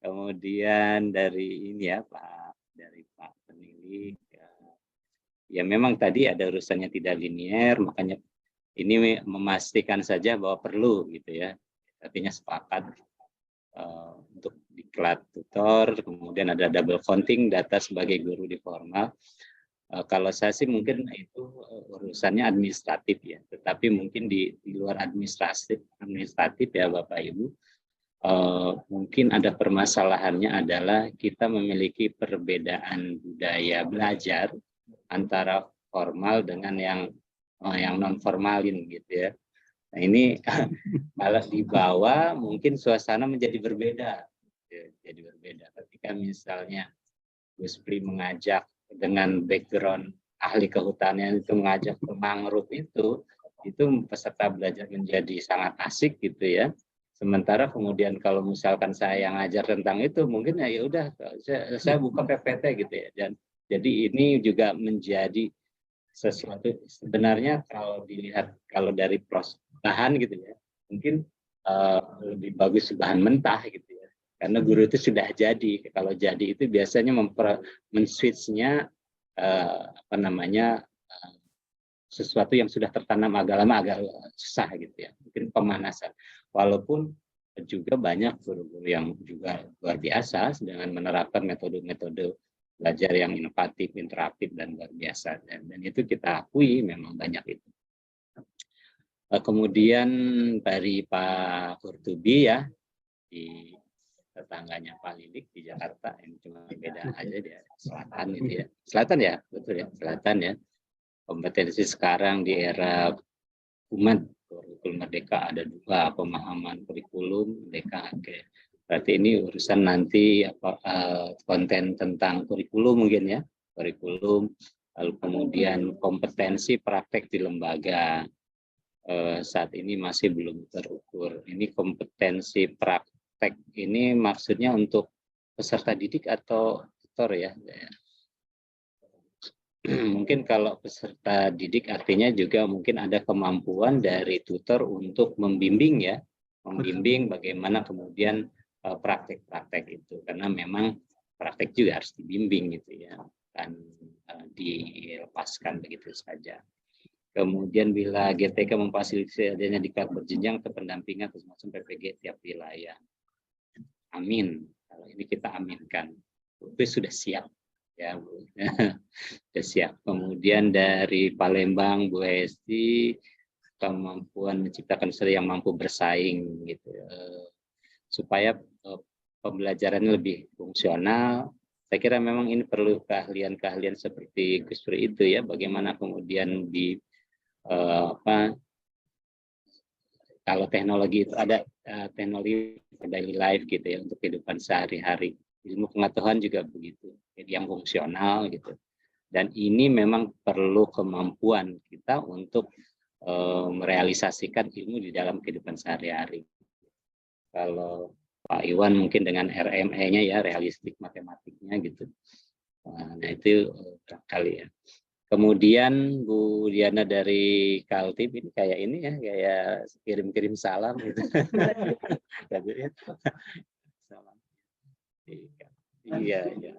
Kemudian dari ini ya dari Pak Penilik ya memang tadi ada urusannya tidak linier, makanya ini memastikan saja bahwa perlu gitu ya. Artinya sepakat untuk diklat tutor, kemudian ada double counting data sebagai guru di formal. Kalau saya sih mungkin itu urusannya administratif ya, tetapi mungkin di luar administratif ya Bapak Ibu, mungkin ada permasalahannya adalah kita memiliki perbedaan budaya belajar antara formal dengan yang non formalin gitu ya. Nah ini kalau dibawa mungkin suasana menjadi berbeda, jadi berbeda. Ketika misalnya Gus Pri mengajak dengan background ahli kehutanan itu mengajak ke mangrove itu peserta belajar menjadi sangat asik gitu ya. Sementara kemudian kalau misalkan saya yang ngajar tentang itu mungkin ya udah saya buka PPT gitu ya. Dan jadi ini juga menjadi sesuatu sebenarnya kalau dilihat kalau dari bahan gitu ya mungkin lebih bagus bahan mentah gitu ya. Karena guru itu sudah jadi. Kalau jadi itu biasanya men-switch-nya sesuatu yang sudah tertanam agak lama agak susah gitu ya. Mungkin pemanasan. Walaupun juga banyak guru-guru yang juga luar biasa dengan menerapkan metode-metode belajar yang inovatif, interaktif dan luar biasa. Dan itu kita akui memang banyak itu. Kemudian dari Pak Kurtubi ya di tetangganya Pak Lilik di Jakarta, ini cuma beda aja di selatan itu ya. Selatan ya, betul ya, selatan ya. Kompetensi sekarang di era kurikulum merdeka ada dua pemahaman kurikulum merdeka. Oke. Berarti ini urusan nanti konten tentang kurikulum mungkin ya, kurikulum, lalu kemudian kompetensi praktek di lembaga. Saat ini masih belum terukur. Ini kompetensi praktek ini maksudnya untuk peserta didik atau tutor ya. Mungkin kalau peserta didik artinya juga mungkin ada kemampuan dari tutor untuk membimbing ya, membimbing bagaimana kemudian praktek-praktek itu, karena memang praktek juga harus dibimbing gitu ya, kan dilepaskan begitu saja. Kemudian bila GTK memfasilitasi adanya diklat berjenjang atau pendampingan termasuk PPG tiap wilayah. Amin. Kalau ini kita aminkan. Itu sudah siap. Ya, Bu. Sudah siap. Kemudian dari Palembang, Bu Hesti, kemampuan menciptakan siswa yang mampu bersaing gitu. Supaya pembelajarannya lebih fungsional. Saya kira memang ini perlu keahlian-keahlian seperti Gus Pri itu ya, bagaimana kemudian di kalau teknologi itu ada teknologi daily life gitu ya untuk kehidupan sehari-hari. Ilmu pengetahuan juga begitu, jadi yang fungsional gitu. Dan ini memang perlu kemampuan kita untuk merealisasikan ilmu di dalam kehidupan sehari-hari. Kalau Pak Iwan mungkin dengan RME-nya ya, realistik matematiknya gitu. Nah itu kali ya. Kemudian Bu Diana dari Kaltim ini kayak ini ya, kayak kirim-kirim salam gitu. Salam. Iya, iya.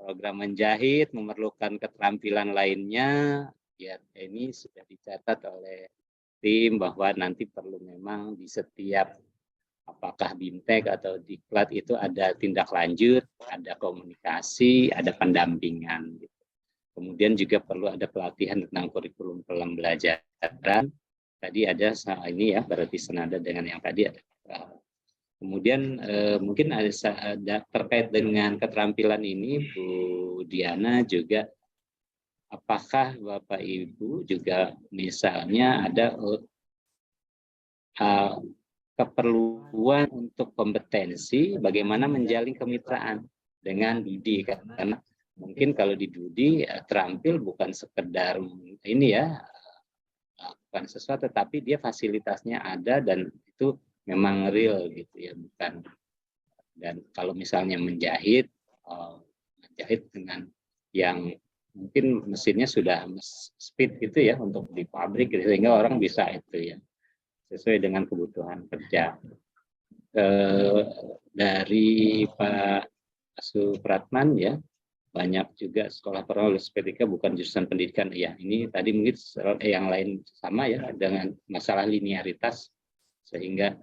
Program menjahit memerlukan keterampilan lainnya, ya ini sudah dicatat oleh tim bahwa nanti perlu memang di setiap apakah BIMTEK atau Diklat itu ada tindak lanjut, ada komunikasi, ada pendampingan. Kemudian juga perlu ada pelatihan tentang kurikulum pembelajaran. Tadi ada ini ya, berarti senada dengan yang tadi ada. Kemudian mungkin ada terkait dengan keterampilan ini, Bu Diana juga, apakah Bapak Ibu juga misalnya ada keperluan untuk kompetensi bagaimana menjalin kemitraan dengan Dudi, karena mungkin kalau di Dudi terampil bukan sekedar ini ya, bukan sesuatu, tapi dia fasilitasnya ada dan itu memang real gitu ya, bukan. Dan kalau misalnya menjahit dengan yang mungkin mesinnya sudah speed gitu ya untuk di pabrik gitu, sehingga orang bisa itu ya sesuai dengan kebutuhan kerja. Dari Pak Supratman ya, banyak juga sekolah lulus P3 bukan jurusan pendidikan ya. Ini tadi mungkin yang lain sama ya dengan masalah linearitas, sehingga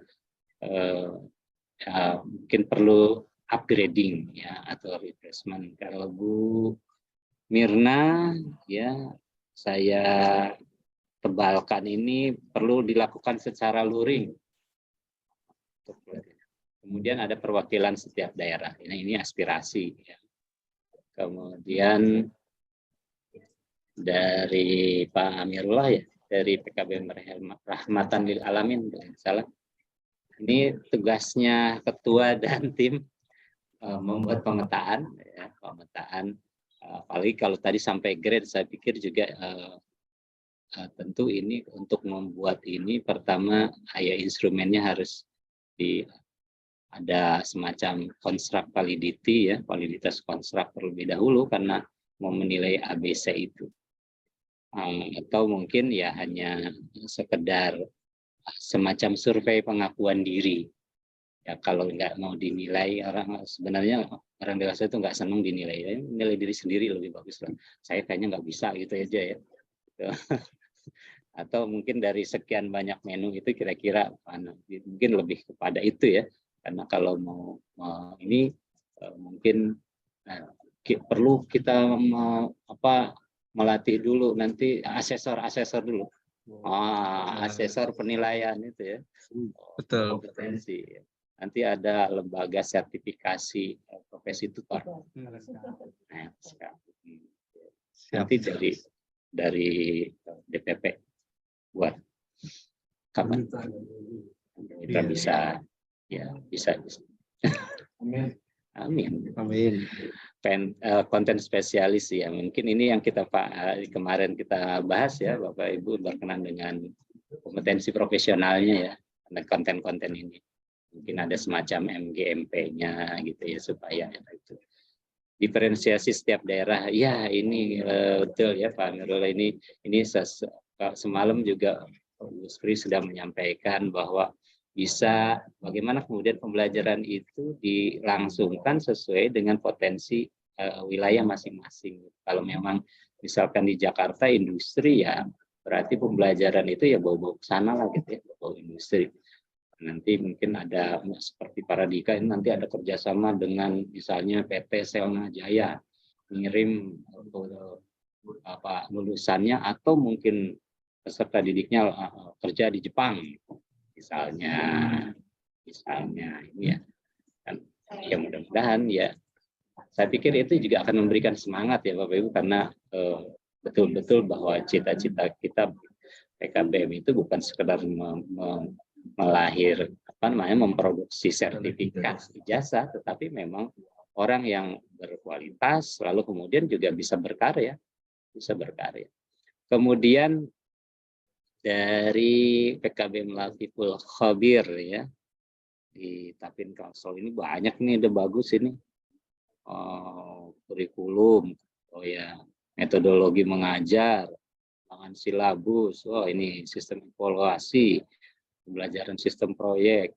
mungkin perlu upgrading ya atau replacement. Kalau Bu Mirna ya, saya tebalkan ini perlu dilakukan secara luring. Kemudian ada perwakilan setiap daerah. Ini aspirasi ya. Kemudian dari Pak Amirullah ya, dari PKB Rahmatan Lil Alamin, salah. Ini tugasnya ketua dan tim membuat pemetaan, ya, pemetaan. Apalagi kalau tadi sampai grade, saya pikir juga tentu ini untuk membuat ini pertama ya instrumennya harus ada semacam construct validity ya, validitas construct terlebih dahulu karena mau menilai ABC itu. Atau mungkin ya hanya sekedar semacam survei pengakuan diri. Ya kalau nggak mau dinilai, orang sebenarnya orang dewasa itu nggak senang dinilai. Nilai diri sendiri lebih bagus lah. Saya kayaknya nggak bisa gitu aja ya. Atau mungkin dari sekian banyak menu itu kira-kira mungkin lebih kepada itu ya. Karena kalau mau ini mungkin perlu kita melatih dulu nanti asesor dulu. Asesor penilaian itu ya. Betul. Kompetensi. Nanti ada lembaga sertifikasi profesi tutor. Nanti dari DPP buat kapan kita bisa ya bisa. Amin. Konten spesialis ya, mungkin ini yang kita kemarin kita bahas ya, Bapak Ibu berkenan dengan kompetensi profesionalnya ya, ada konten-konten ini mungkin ada semacam MGMP-nya gitu ya, supaya itu diferensiasi setiap daerah ya. Ini betul ya Pak Amirullah, ini semalam juga Bu Sri sudah menyampaikan bahwa bisa bagaimana kemudian pembelajaran itu dilangsungkan sesuai dengan potensi wilayah masing-masing. Kalau memang misalkan di Jakarta industri ya, berarti pembelajaran itu ya bawa-bawa ke sana lah gitu ya, bawa industri. Nanti mungkin ada seperti Paradika ini nanti ada kerjasama dengan misalnya PT Selna Jaya ngirim lulusannya atau mungkin peserta didiknya kerja di Jepang. Misalnya ini ya, kan ya mudah-mudahan ya, saya pikir itu juga akan memberikan semangat ya Bapak Ibu, karena betul-betul bahwa cita-cita kita PKBM itu bukan sekedar memproduksi sertifikat ijazah, tetapi memang orang yang berkualitas lalu kemudian juga bisa berkarya. Kemudian dari PKBM Latiful Khabir ya, di Tapin Kalsel ini banyak nih, udah bagus ini. Kurikulum, oh ya, metodologi mengajar, pangan silabus, oh ini sistem evaluasi, pembelajaran sistem proyek,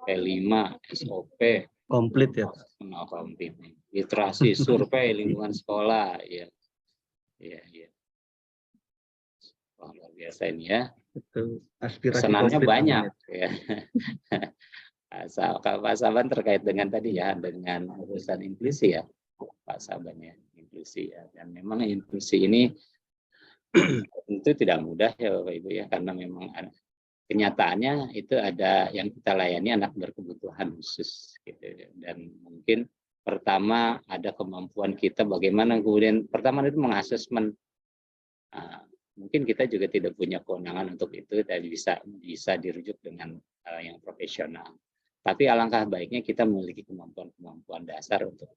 P5, SOP, Komplit ya. Nah, komplit nih. Literasi, survei lingkungan sekolah, ya, ya. Wah, luar biasa ini ya. Itu aspirasi Senangnya komplit banyak namanya. ya. Pak Saban terkait dengan tadi ya, dengan urusan inklusi ya, Pak Saban ya, inklusi ya. Dan memang inklusi ini tentu tidak mudah ya Bapak Ibu ya, karena memang kenyataannya itu ada yang kita layani anak berkebutuhan khusus gitu. Dan mungkin pertama ada kemampuan kita bagaimana kemudian pertama itu mengasesmen. Mungkin kita juga tidak punya kewenangan untuk itu dan bisa dirujuk dengan yang profesional. Tapi alangkah baiknya kita memiliki kemampuan dasar untuk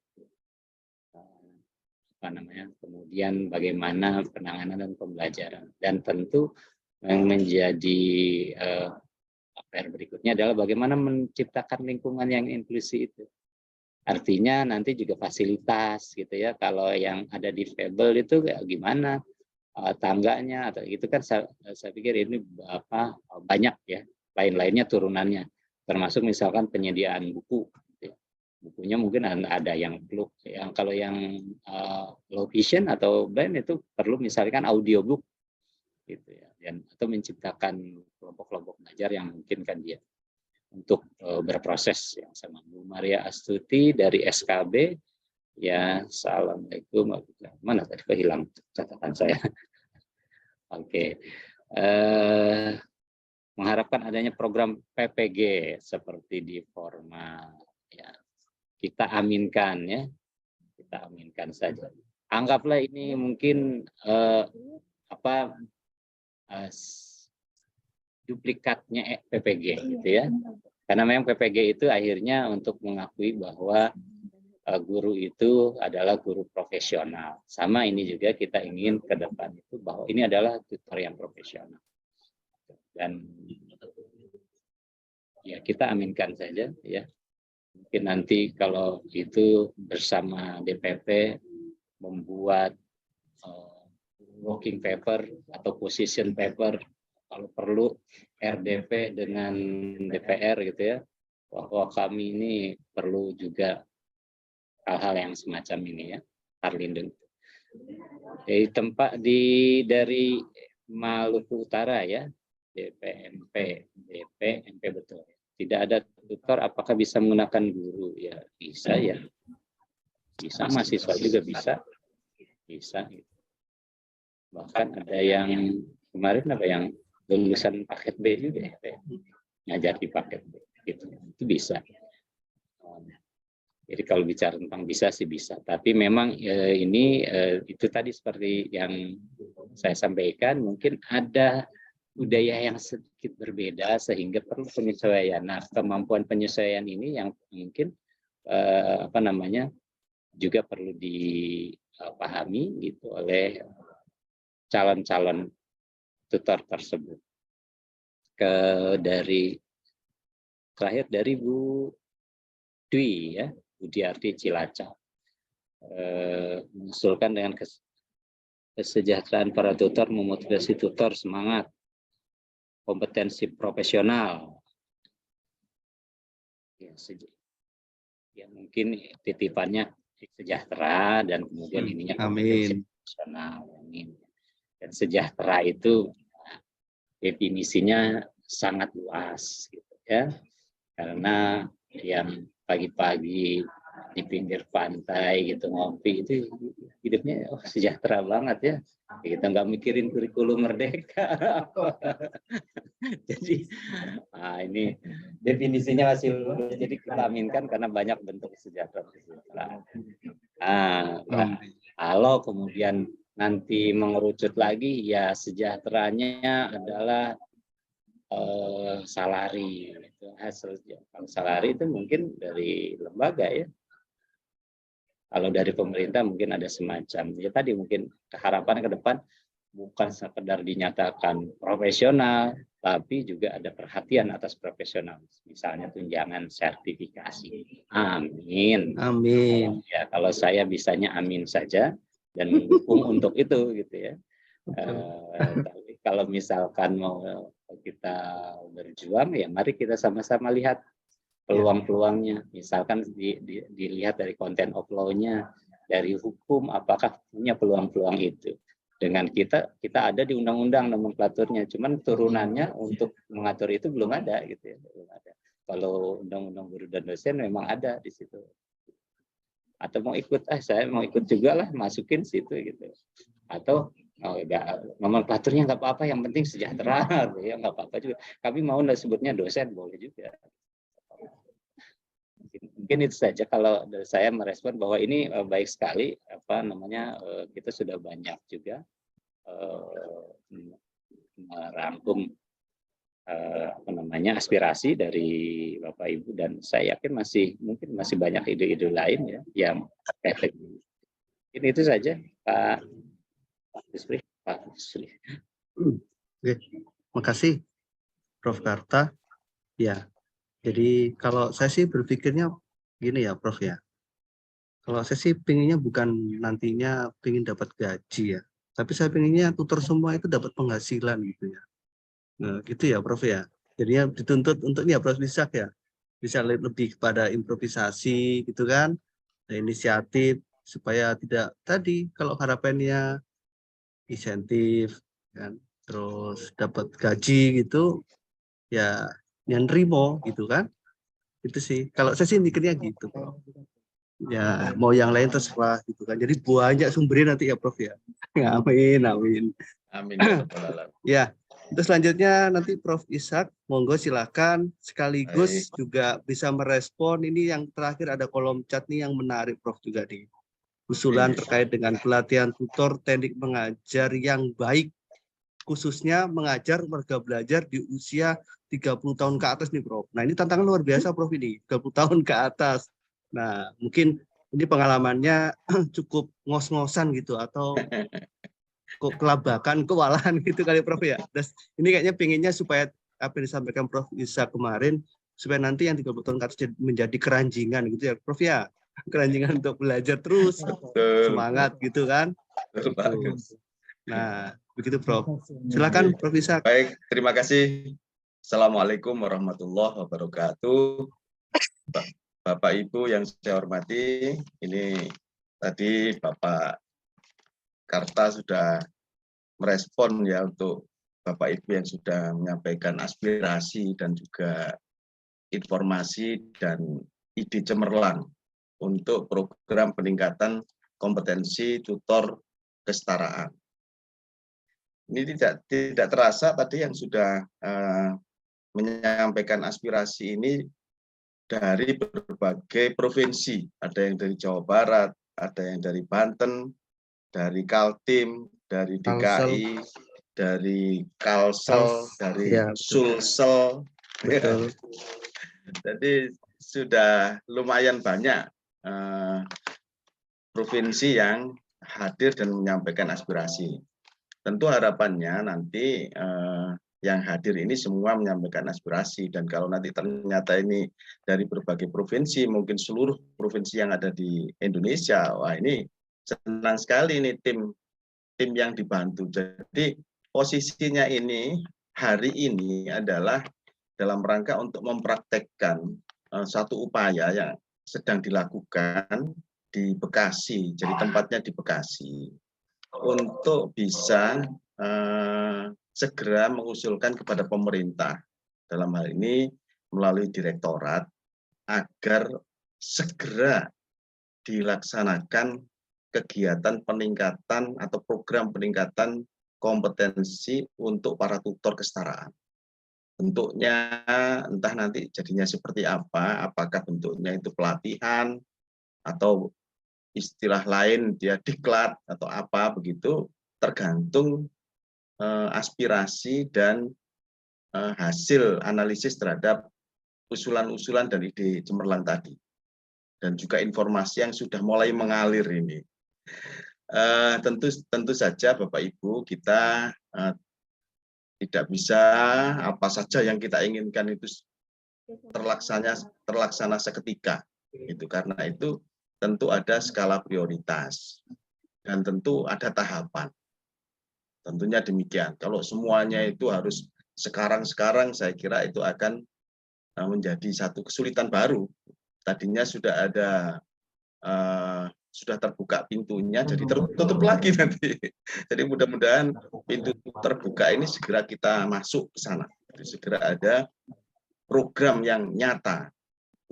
kemudian bagaimana penanganan dan pembelajaran. Dan tentu yang menjadi PR berikutnya adalah bagaimana menciptakan lingkungan yang inklusi itu. Artinya nanti juga fasilitas gitu ya. Kalau yang ada difabel itu gimana tangganya atau itu kan saya pikir ini banyak ya, lain-lainnya turunannya. Termasuk misalkan penyediaan buku. Bukunya mungkin ada yang perlu, yang kalau yang low vision atau blind itu perlu misalkan audiobook gitu ya, dan atau menciptakan kelompok-kelompok belajar yang memungkinkan dia untuk berproses yang sama. Bu Maria Astuti dari SKB ya, assalamualaikum. Mana tadi kehilang catatan saya. Oke. Mengharapkan adanya program PPG seperti di formal ya, kita aminkan ya, kita aminkan saja. Anggaplah ini mungkin duplikatnya PPG gitu ya, karena memang PPG itu akhirnya untuk mengakui bahwa guru itu adalah guru profesional. Sama ini juga kita ingin ke depan itu bahwa ini adalah tutor yang profesional. Dan ya kita aminkan saja ya. Mungkin nanti kalau itu bersama DPP membuat working paper atau position paper, kalau perlu RDP dengan DPR gitu ya, bahwa kami ini perlu juga hal-hal yang semacam ini ya, Arlinden. Dari tempat dari Maluku Utara ya, DPMP betul. Tidak ada tutor, apakah bisa menggunakan guru? Ya bisa ya, bisa, mahasiswa juga bisa. Bahkan ada yang kemarin yang lulusan paket B juga ya, ngajar di paket B, gitu. Itu bisa. Jadi kalau bicara tentang bisa sih bisa, tapi memang ini itu tadi seperti yang saya sampaikan, mungkin ada budaya yang sedikit berbeda sehingga perlu penyesuaian. Nah, kemampuan penyesuaian ini yang mungkin juga perlu dipahami gitu oleh calon-calon tutor tersebut. Terakhir dari Bu Dwi ya, Budiarti Cilacap, mengusulkan dengan kesejahteraan para tutor, memotivasi tutor semangat, kompetensi profesional. Ya mungkin titipannya sejahtera dan kemudian ininya kompetensi profesional. Amin. Dan sejahtera itu definisinya sangat luas gitu ya. Karena yang pagi-pagi di pinggir pantai gitu ngopi itu hidupnya sejahtera banget ya. Kita nggak mikirin kurikulum merdeka. Jadi ini definisinya masih jadi kita aminkan karena banyak bentuk kesejahteraan. Kalau kemudian nanti mengerucut lagi ya sejahteranya adalah salari itu hasilnya. Kalau salari itu mungkin dari lembaga ya. Kalau dari pemerintah mungkin ada semacam ya tadi mungkin harapan ke depan bukan sekedar dinyatakan profesional, tapi juga ada perhatian atas profesional. Misalnya tunjangan sertifikasi. Amin. Amin. Ya, kalau saya bisanya amin saja dan mendukung untuk itu gitu ya. Tapi kalau misalkan mau kita berjuang, ya mari kita sama-sama lihat peluang-peluangnya. Misalkan dilihat dari konten of law-nya, dari hukum, apakah punya peluang-peluang itu. Dengan kita ada di undang-undang nomenklaturnya, cuman turunannya untuk mengatur itu belum ada gitu ya, belum ada. Kalau undang-undang guru dan dosen memang ada di situ. Atau mau ikut, saya mau ikut juga lah, masukin situ gitu. Atau nomenklaturnya nggak apa-apa, yang penting sejahtera, ya nggak apa-apa juga. Kami mau sebutnya dosen boleh juga. Mungkin itu saja kalau dari saya merespon bahwa ini baik sekali, kita sudah banyak juga merangkum aspirasi dari Bapak Ibu, dan saya yakin mungkin masih banyak ide-ide lain ya yang efektif. Ini itu saja Pak Yusri. Oke, makasih Prof. Karta. Ya, jadi kalau saya sih berpikirnya gini ya Prof ya. Kalau saya sih pinginnya bukan nantinya pingin dapat gaji ya, tapi saya pinginnya tutor semua itu dapat penghasilan gitu ya. Nah, gitu ya Prof ya. Jadinya dituntut untuk ya Prof bisa lebih kepada improvisasi gitu kan, inisiatif supaya tidak tadi kalau harapannya insentif kan, terus dapat gaji gitu ya, yang nerimo gitu kan. Itu sih kalau saya sih mikirnya gitu Prof. Ya mau yang lain terserah gitu kan, jadi banyak sumbernya nanti ya Prof ya. Amin. Amin. Ya, terus selanjutnya nanti Prof. Ishak, monggo silakan, sekaligus juga bisa merespon ini yang terakhir ada kolom chat nih yang menarik Prof juga nih. Usulan terkait dengan pelatihan tutor teknik mengajar yang baik, khususnya mengajar warga belajar di usia 30 tahun ke atas nih Prof. Nah ini tantangan luar biasa Prof ini, 30 tahun ke atas. Nah mungkin ini pengalamannya cukup ngos-ngosan gitu atau kok kelabakan, kewalahan gitu kali Prof ya. Dan ini kayaknya pinginnya supaya apa yang disampaikan Prof Isa kemarin, supaya nanti yang 30 tahun ke atas menjadi keranjingan gitu ya Prof ya. Keranjingan untuk belajar terus, semangat gitu kan. Nah, begitu Prof. Silakan Prof Isa. Baik, terima kasih. Assalamualaikum warahmatullahi wabarakatuh. Bapak Ibu yang saya hormati, ini tadi Bapak Karta sudah merespon ya untuk Bapak Ibu yang sudah menyampaikan aspirasi dan juga informasi dan ide cemerlang untuk program peningkatan kompetensi tutor kesetaraan. Ini tidak terasa tadi yang sudah menyampaikan aspirasi ini dari berbagai provinsi. Ada yang dari Jawa Barat, ada yang dari Banten, dari Kaltim, dari DKI, dari Kalsel, dari Sulsel. Jadi sudah lumayan banyak provinsi yang hadir dan menyampaikan aspirasi. Tentu harapannya nanti yang hadir ini semua menyampaikan aspirasi, dan kalau nanti ternyata ini dari berbagai provinsi, mungkin seluruh provinsi yang ada di Indonesia, wah ini senang sekali ini tim yang dibantu. Jadi posisinya ini hari ini adalah dalam rangka untuk mempraktekkan satu upaya yang sedang dilakukan di Bekasi, jadi tempatnya di Bekasi, untuk bisa segera mengusulkan kepada pemerintah, dalam hal ini melalui direktorat, agar segera dilaksanakan kegiatan peningkatan atau program peningkatan kompetensi untuk para tutor kesetaraan. Bentuknya entah nanti jadinya seperti apa, apakah bentuknya itu pelatihan atau istilah lain dia diklat atau apa begitu, tergantung aspirasi dan hasil analisis terhadap usulan-usulan dan ide cemerlang tadi, dan juga informasi yang sudah mulai mengalir ini. tentu saja Bapak Ibu kita tidak bisa apa saja yang kita inginkan itu terlaksana seketika. Itu karena itu tentu ada skala prioritas dan tentu ada tahapan. Tentunya demikian. Kalau semuanya itu harus sekarang saya kira itu akan menjadi satu kesulitan baru. Tadinya sudah ada sudah terbuka pintunya, jadi tertutup lagi nanti. Jadi mudah-mudahan pintu terbuka ini segera kita masuk ke sana. Jadi segera ada program yang nyata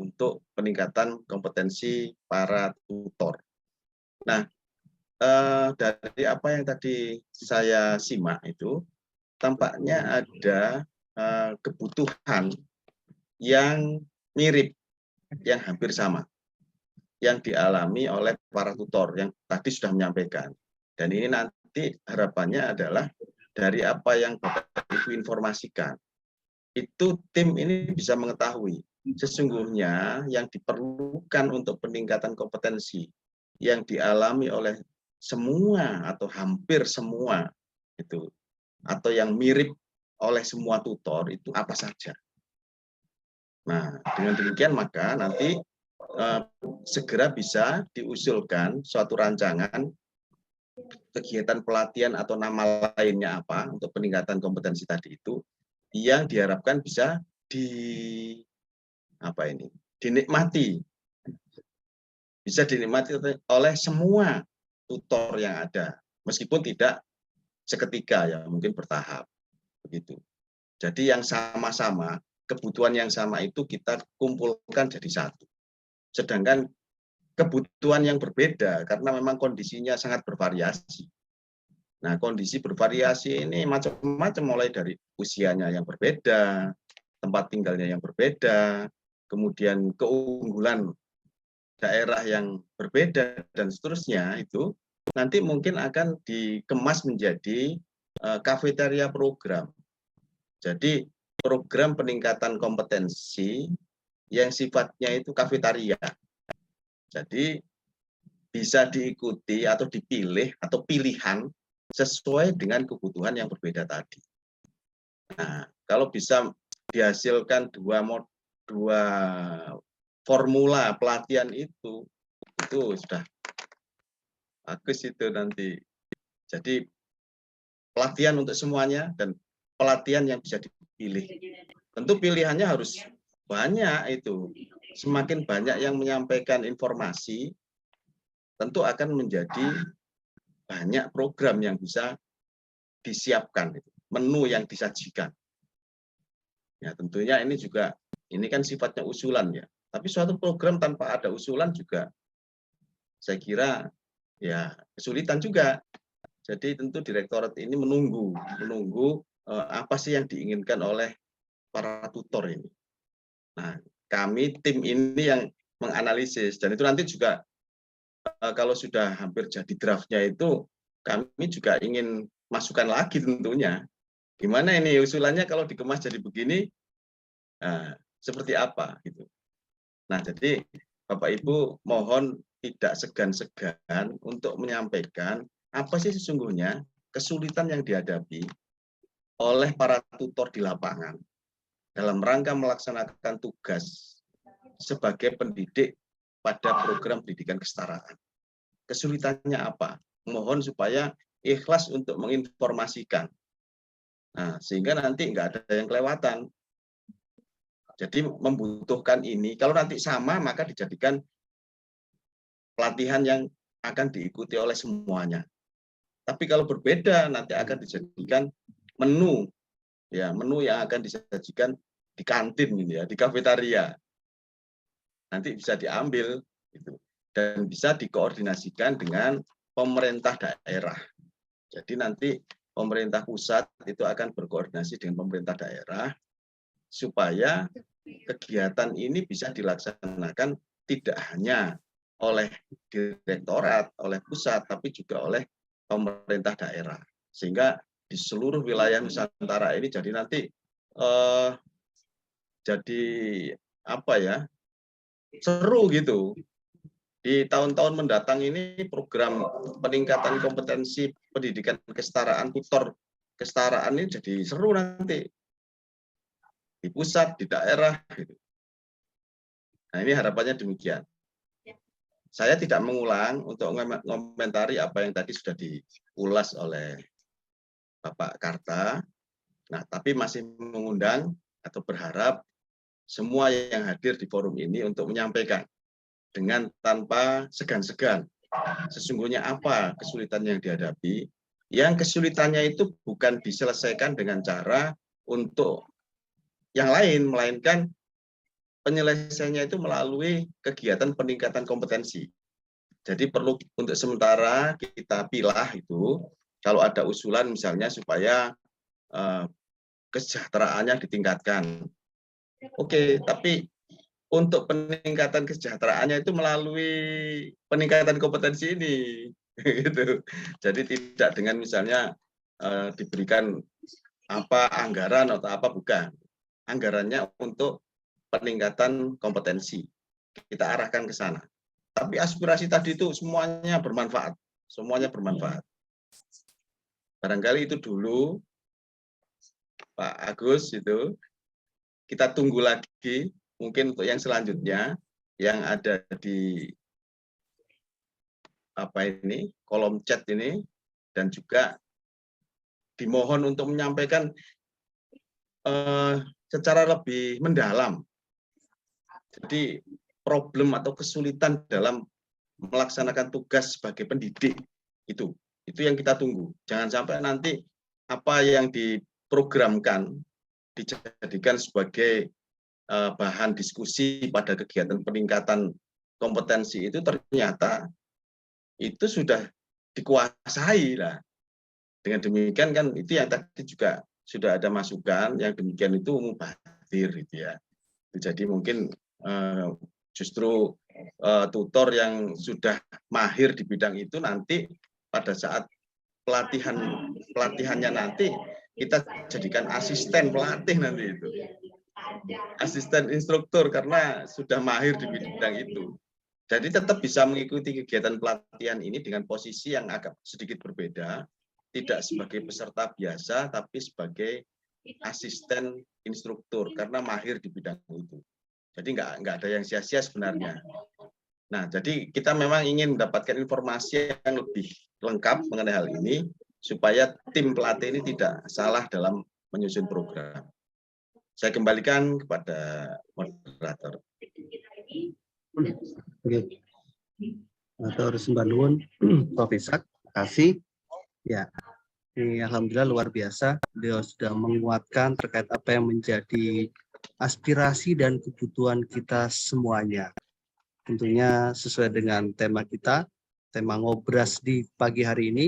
untuk peningkatan kompetensi para tutor. Nah, dari apa yang tadi saya simak itu, tampaknya ada kebutuhan yang mirip, yang hampir sama, yang dialami oleh para tutor yang tadi sudah menyampaikan. Dan ini nanti harapannya adalah dari apa yang Bapak Ibu informasikan, itu tim ini bisa mengetahui sesungguhnya yang diperlukan untuk peningkatan kompetensi yang dialami oleh semua atau hampir semua itu, atau yang mirip oleh semua tutor itu apa saja. Nah, dengan demikian maka nanti segera bisa diusulkan suatu rancangan kegiatan pelatihan atau nama lainnya apa untuk peningkatan kompetensi tadi itu yang diharapkan bisa dinikmati, bisa dinikmati oleh semua tutor yang ada, meskipun tidak seketika ya, mungkin bertahap begitu. Jadi yang sama-sama, kebutuhan yang sama itu kita kumpulkan jadi satu. Sedangkan kebutuhan yang berbeda karena memang kondisinya sangat bervariasi. Nah, kondisi bervariasi ini macam-macam, mulai dari usianya yang berbeda, tempat tinggalnya yang berbeda, kemudian keunggulan daerah yang berbeda dan seterusnya, itu nanti mungkin akan dikemas menjadi kafeteria program. Jadi program peningkatan kompetensi yang sifatnya itu kafetaria. Jadi bisa diikuti atau dipilih atau pilihan sesuai dengan kebutuhan yang berbeda tadi. Nah, kalau bisa dihasilkan dua formula pelatihan itu sudah bagus itu nanti. Jadi pelatihan untuk semuanya dan pelatihan yang bisa dipilih. Tentu pilihannya harus banyak itu. Semakin banyak yang menyampaikan informasi, tentu akan menjadi banyak program yang bisa disiapkan, menu yang disajikan. Ya, tentunya ini juga, ini kan sifatnya usulan ya. Tapi suatu program tanpa ada usulan juga, saya kira ya kesulitan juga. Jadi tentu direktorat ini menunggu apa sih yang diinginkan oleh para tutor ini. Nah, kami tim ini yang menganalisis, dan itu nanti juga kalau sudah hampir jadi draftnya itu, kami juga ingin masukan lagi tentunya. Gimana ini usulannya kalau dikemas jadi begini, seperti apa gitu. Nah, jadi Bapak Ibu mohon tidak segan-segan untuk menyampaikan apa sih sesungguhnya kesulitan yang dihadapi oleh para tutor di lapangan dalam rangka melaksanakan tugas sebagai pendidik pada program pendidikan kesetaraan. Kesulitannya apa? Mohon supaya ikhlas untuk menginformasikan. Nah, sehingga nanti nggak ada yang kelewatan. Jadi membutuhkan ini, kalau nanti sama maka dijadikan pelatihan yang akan diikuti oleh semuanya. Tapi kalau berbeda nanti akan dijadikan menu, ya menu yang akan disajikan di kantin ini ya, di kafetaria. Nanti bisa diambil gitu, dan bisa dikoordinasikan dengan pemerintah daerah. Jadi nanti pemerintah pusat itu akan berkoordinasi dengan pemerintah daerah supaya kegiatan ini bisa dilaksanakan tidak hanya oleh direktorat, oleh pusat, tapi juga oleh pemerintah daerah. Sehingga di seluruh wilayah Nusantara ini jadi nanti jadi apa ya, seru gitu. Di tahun-tahun mendatang ini program peningkatan kompetensi pendidikan kesetaraan, tutor kesetaraan ini jadi seru nanti. Di pusat, di daerah. Gitu. Nah ini harapannya demikian. Saya tidak mengulang untuk mengomentari apa yang tadi sudah diulas oleh Bapak Karta. Nah, tapi masih mengundang atau berharap semua yang hadir di forum ini untuk menyampaikan dengan tanpa segan-segan sesungguhnya apa kesulitan yang dihadapi. Yang kesulitannya itu bukan diselesaikan dengan cara untuk yang lain, melainkan penyelesaiannya itu melalui kegiatan peningkatan kompetensi. Jadi perlu untuk sementara kita pilah itu, kalau ada usulan misalnya supaya kesejahteraannya ditingkatkan. Oke, tapi untuk peningkatan kesejahteraannya itu melalui peningkatan kompetensi ini. Gitu. Jadi tidak dengan misalnya diberikan apa anggaran atau apa, bukan. Anggarannya untuk peningkatan kompetensi. Kita arahkan ke sana. Tapi aspirasi tadi itu semuanya bermanfaat. Semuanya bermanfaat. Barangkali itu dulu, Pak Agus, itu. Kita tunggu lagi, mungkin untuk yang selanjutnya, yang ada di kolom chat ini, dan juga dimohon untuk menyampaikan secara lebih mendalam. Jadi problem atau kesulitan dalam melaksanakan tugas sebagai pendidik itu yang kita tunggu. Jangan sampai nanti apa yang diprogramkan dijadikan sebagai bahan diskusi pada kegiatan peningkatan kompetensi itu ternyata itu sudah dikuasai lah. Dengan demikian kan itu yang tadi juga sudah ada masukan yang demikian itu mubazir gitu ya. Jadi mungkin justru tutor yang sudah mahir di bidang itu nanti pada saat pelatihannya nanti kita jadikan asisten pelatih nanti itu. Asisten instruktur karena sudah mahir di bidang itu. Jadi tetap bisa mengikuti kegiatan pelatihan ini dengan posisi yang agak sedikit berbeda, tidak sebagai peserta biasa tapi sebagai asisten instruktur karena mahir di bidang itu. Jadi nggak ada yang sia-sia sebenarnya. Nah, jadi kita memang ingin mendapatkan informasi yang lebih lengkap mengenai hal ini supaya tim pelatih ini tidak salah dalam menyusun program. Saya kembalikan kepada moderator. Oke. Moderator Sembandun, Prof. Ishak, terima kasih. Ya, ini alhamdulillah luar biasa. Beliau sudah menguatkan terkait apa yang menjadi aspirasi dan kebutuhan kita semuanya. Tentunya sesuai dengan tema kita, tema ngobras di pagi hari ini.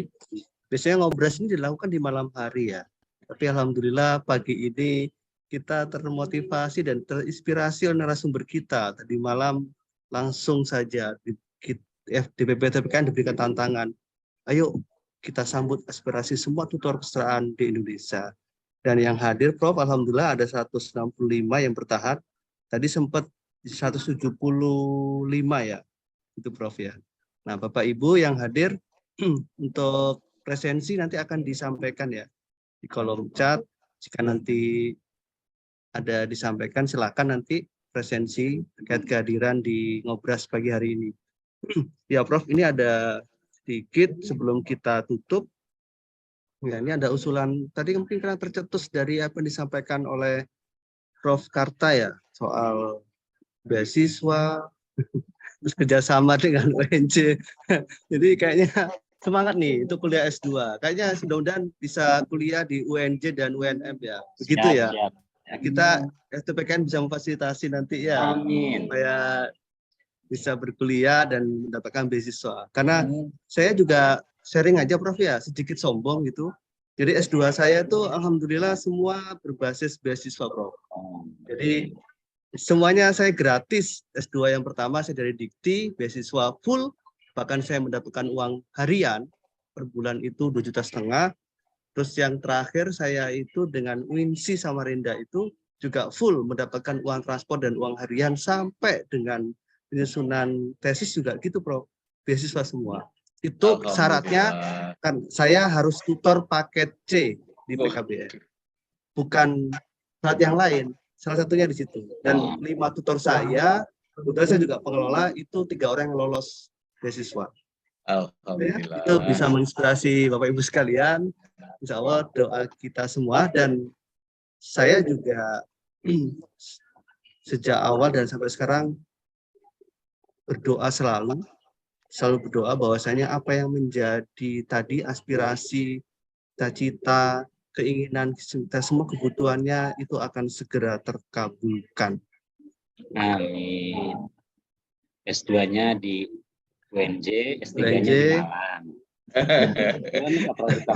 Biasanya ngobras ini dilakukan di malam hari ya. Tapi alhamdulillah pagi ini kita termotivasi dan terinspirasi oleh narasumber kita. Tadi malam langsung saja di BPPTPKN diberikan tantangan. Ayo kita sambut aspirasi semua tutor kesetaraan di Indonesia. Dan yang hadir Prof, alhamdulillah ada 165 yang bertahan. Tadi sempat 175 ya, itu Prof ya. Nah Bapak Ibu yang hadir untuk presensi nanti akan disampaikan ya di kolom chat. Jika nanti ada disampaikan, silakan nanti presensi terkait kehadiran di ngobras pagi hari ini. Ya Prof, ini ada sedikit sebelum kita tutup. Ya, ini ada usulan tadi mungkin karena tercetus dari apa yang disampaikan oleh Prof. Karta ya soal beasiswa, terus kerjasama dengan UNJ. Jadi kayaknya semangat nih itu kuliah S2. Kayaknya mudah-mudahan bisa kuliah di UNJ dan UNM ya. Begitu ya. Siap. Kita STPKN bisa memfasilitasi nanti ya. Amin. Supaya bisa berkuliah dan mendapatkan beasiswa. Karena saya juga sharing aja Prof ya, sedikit sombong gitu. Jadi S2 saya tuh alhamdulillah semua berbasis beasiswa Prof. Jadi semuanya saya gratis. S2 yang pertama saya dari Dikti, beasiswa full, bahkan saya mendapatkan uang harian per bulan itu 2,5 juta. Terus yang terakhir saya itu dengan UINSI Samarinda itu juga full mendapatkan uang transport dan uang harian sampai dengan penyusunan tesis juga gitu, Prof. Beasiswa semua. Itu syaratnya kan saya harus tutor paket C di PKBM. Bukan syarat yang lain. Salah satunya di situ. Dan 5 tutor saya, kebetulan saya juga pengelola, itu 3 orang yang lolos beasiswa. Alhamdulillah. Itu bisa menginspirasi Bapak Ibu sekalian. Insya Allah doa kita semua, dan saya juga sejak awal dan sampai sekarang berdoa selalu berdoa bahwasanya apa yang menjadi tadi aspirasi, cita-cita, keinginan kita semua, kebutuhannya itu akan segera terkabulkan. Amin. S2-nya di UNJ, S3-nya di Malang.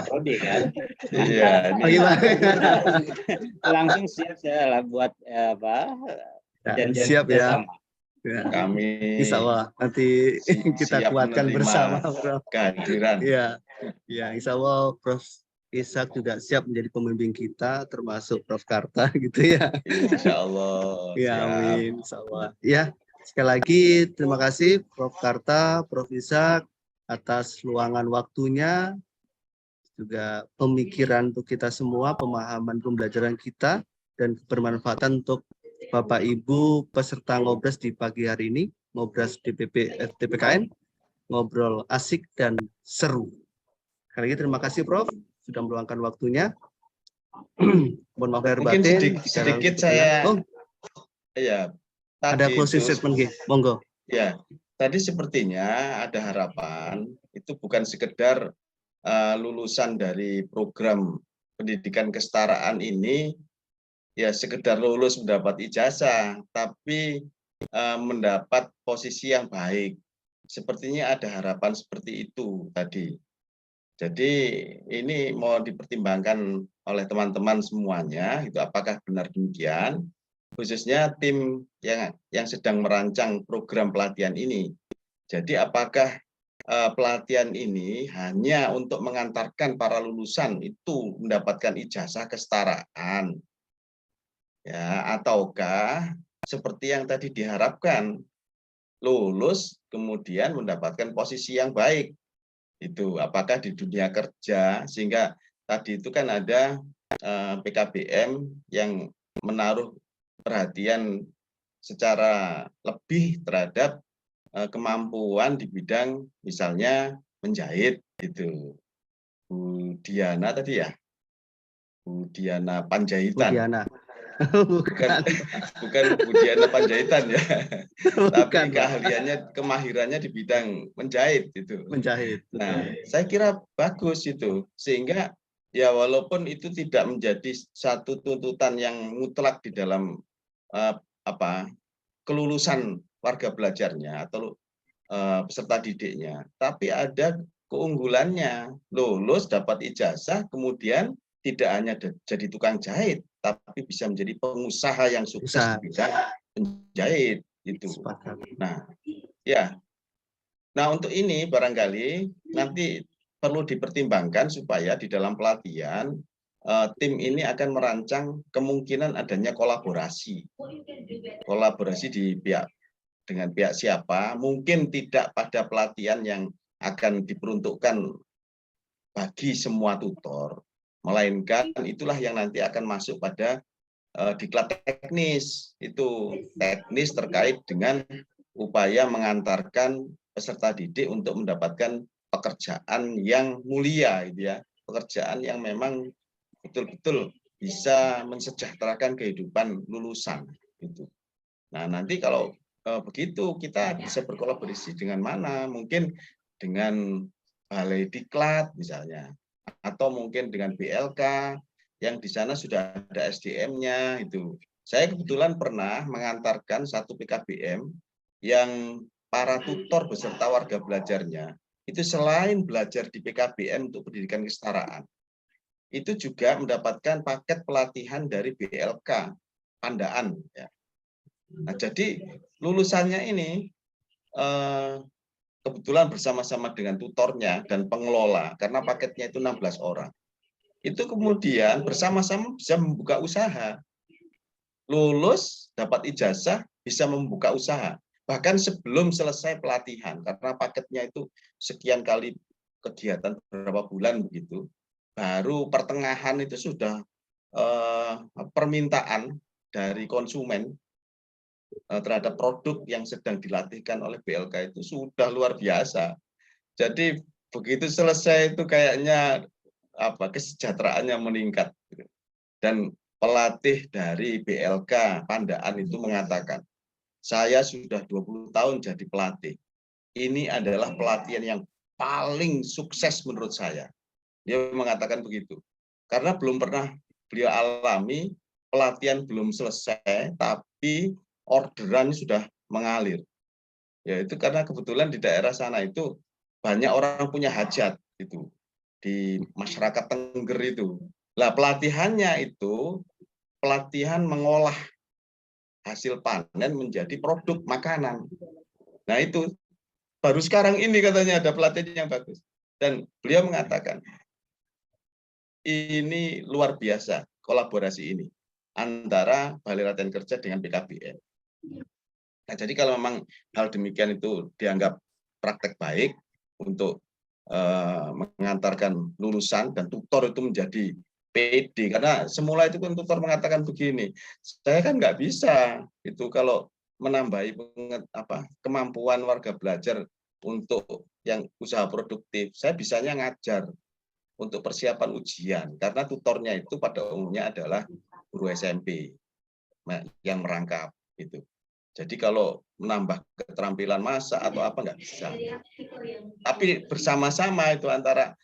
Prodi kan? Iya. Langsung siap saya lah buat Siap ya. Ya. Kami Insya Allah nanti kita kuatkan bersama, Prof. Kehadiran. Ya, Insya Allah Prof. Ishak juga siap menjadi pembimbing kita, termasuk Prof. Karta gitu ya. Insya Allah. Ya, amin. Insya Allah. Ya, sekali lagi terima kasih Prof. Karta, Prof. Ishak atas luangan waktunya, juga pemikiran untuk kita semua, pemahaman pembelajaran kita, dan bermanfaatan untuk Bapak Ibu peserta ngobras di pagi hari ini, ngobras DPP TPKN, ngobrol asik dan seru. Sekali lagi terima kasih Prof. sudah meluangkan waktunya. Mohon maaf lahir batin. Mungkin sedikit saya. Ya. Ada closing statement, monggo. Ya. Tadi sepertinya ada harapan itu bukan sekedar lulusan dari program pendidikan kesetaraan ini ya sekedar lulus mendapat ijazah, tapi mendapat posisi yang baik. Sepertinya ada harapan seperti itu tadi. Jadi ini mau dipertimbangkan oleh teman-teman semuanya, itu apakah benar demikian, khususnya tim yang sedang merancang program pelatihan ini. Jadi apakah pelatihan ini hanya untuk mengantarkan para lulusan itu mendapatkan ijazah kesetaraan, ya, ataukah seperti yang tadi diharapkan, lulus kemudian mendapatkan posisi yang baik, itu apakah di dunia kerja, sehingga tadi itu kan ada PKBM yang menaruh perhatian secara lebih terhadap kemampuan di bidang misalnya menjahit, itu Bu Diana tadi ya, Bu Diana Panjaitan. Bu Diana. Bukan Bu Diana Panjaitan ya, tapi keahliannya, kemahirannya di bidang menjahit itu. Menjahit. Nah, saya kira bagus itu, sehingga ya walaupun itu tidak menjadi satu tuntutan yang mutlak di dalam kelulusan warga belajarnya atau peserta didiknya, tapi ada keunggulannya, lulus dapat ijazah kemudian tidak hanya jadi tukang jahit, tapi bisa menjadi pengusaha yang sukses di bidang penjahit itu. Nah, ya. Nah, untuk ini barangkali nanti perlu dipertimbangkan supaya di dalam pelatihan tim ini akan merancang kemungkinan adanya kolaborasi. Kolaborasi dengan pihak siapa, mungkin tidak pada pelatihan yang akan diperuntukkan bagi semua tutor, melainkan itulah yang nanti akan masuk pada diklat teknis, itu teknis terkait dengan upaya mengantarkan peserta didik untuk mendapatkan pekerjaan yang mulia, gitu ya, pekerjaan yang memang betul-betul bisa mensejahterakan kehidupan lulusan, gitu. Nah, nanti kalau begitu kita bisa berkolaborasi dengan mana? Mungkin dengan balai diklat misalnya, atau mungkin dengan BLK yang di sana sudah ada SDM-nya itu. Saya kebetulan pernah mengantarkan satu PKBM yang para tutor beserta warga belajarnya itu selain belajar di PKBM untuk pendidikan kesetaraan, itu juga mendapatkan paket pelatihan dari BLK Pandaan. Ya. Nah, jadi lulusannya ini kebetulan bersama-sama dengan tutornya dan pengelola, karena paketnya itu 16 orang. Itu kemudian bersama-sama bisa membuka usaha. Lulus, dapat ijazah, bisa membuka usaha. bahkan sebelum selesai pelatihan, karena paketnya itu sekian kali kegiatan beberapa bulan begitu, baru pertengahan itu sudah permintaan dari konsumen terhadap produk yang sedang dilatihkan oleh BLK itu sudah luar biasa. Jadi begitu selesai itu kayaknya kesejahteraannya meningkat. Dan pelatih dari BLK Pandaan itu mengatakan, saya sudah 20 tahun jadi pelatih. Ini adalah pelatihan yang paling sukses menurut saya. Dia mengatakan begitu. Karena belum pernah beliau alami pelatihan belum selesai, tapi orderan sudah mengalir. Ya itu karena kebetulan di daerah sana itu banyak orang punya hajat itu di masyarakat Tengger itu. Lah pelatihannya itu pelatihan mengolah hasil panen menjadi produk makanan. Nah itu baru sekarang ini katanya ada pelatihan yang bagus. Dan beliau mengatakan ini luar biasa kolaborasi ini antara Balai Latihan Kerja dengan BKBM. Nah, jadi kalau memang hal demikian itu dianggap praktek baik untuk mengantarkan lulusan dan tutor itu menjadi PD, karena semula itu kan tutor mengatakan begini, saya kan nggak bisa itu kalau menambahi kemampuan warga belajar untuk yang usaha produktif, saya bisanya ngajar untuk persiapan ujian, karena tutornya itu pada umumnya adalah guru SMP yang merangkap itu. Jadi kalau menambah keterampilan masak atau apa nggak bisa. Tapi bersama-sama itu antara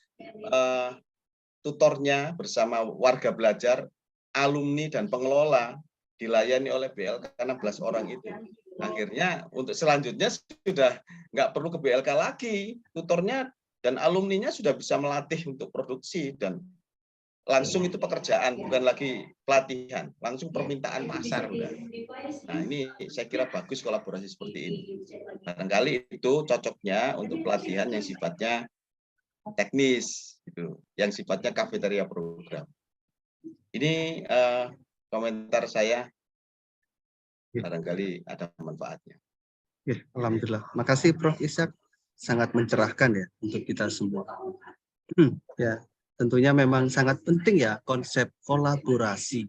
tutornya bersama warga belajar, alumni dan pengelola dilayani oleh BLK 16 orang itu. Akhirnya untuk selanjutnya sudah nggak perlu ke BLK lagi, tutornya dan alumninya sudah bisa melatih untuk produksi dan langsung itu pekerjaan, bukan lagi pelatihan, langsung permintaan pasar udah. Nah ini saya kira bagus kolaborasi seperti ini. Barangkali itu cocoknya untuk pelatihan yang sifatnya teknis, gitu, yang sifatnya kafeteria program. Ini komentar saya, barangkali ada manfaatnya. Ya, alhamdulillah. Makasih Prof. Ishak, sangat mencerahkan ya untuk kita semua. Ya, tentunya memang sangat penting ya konsep kolaborasi.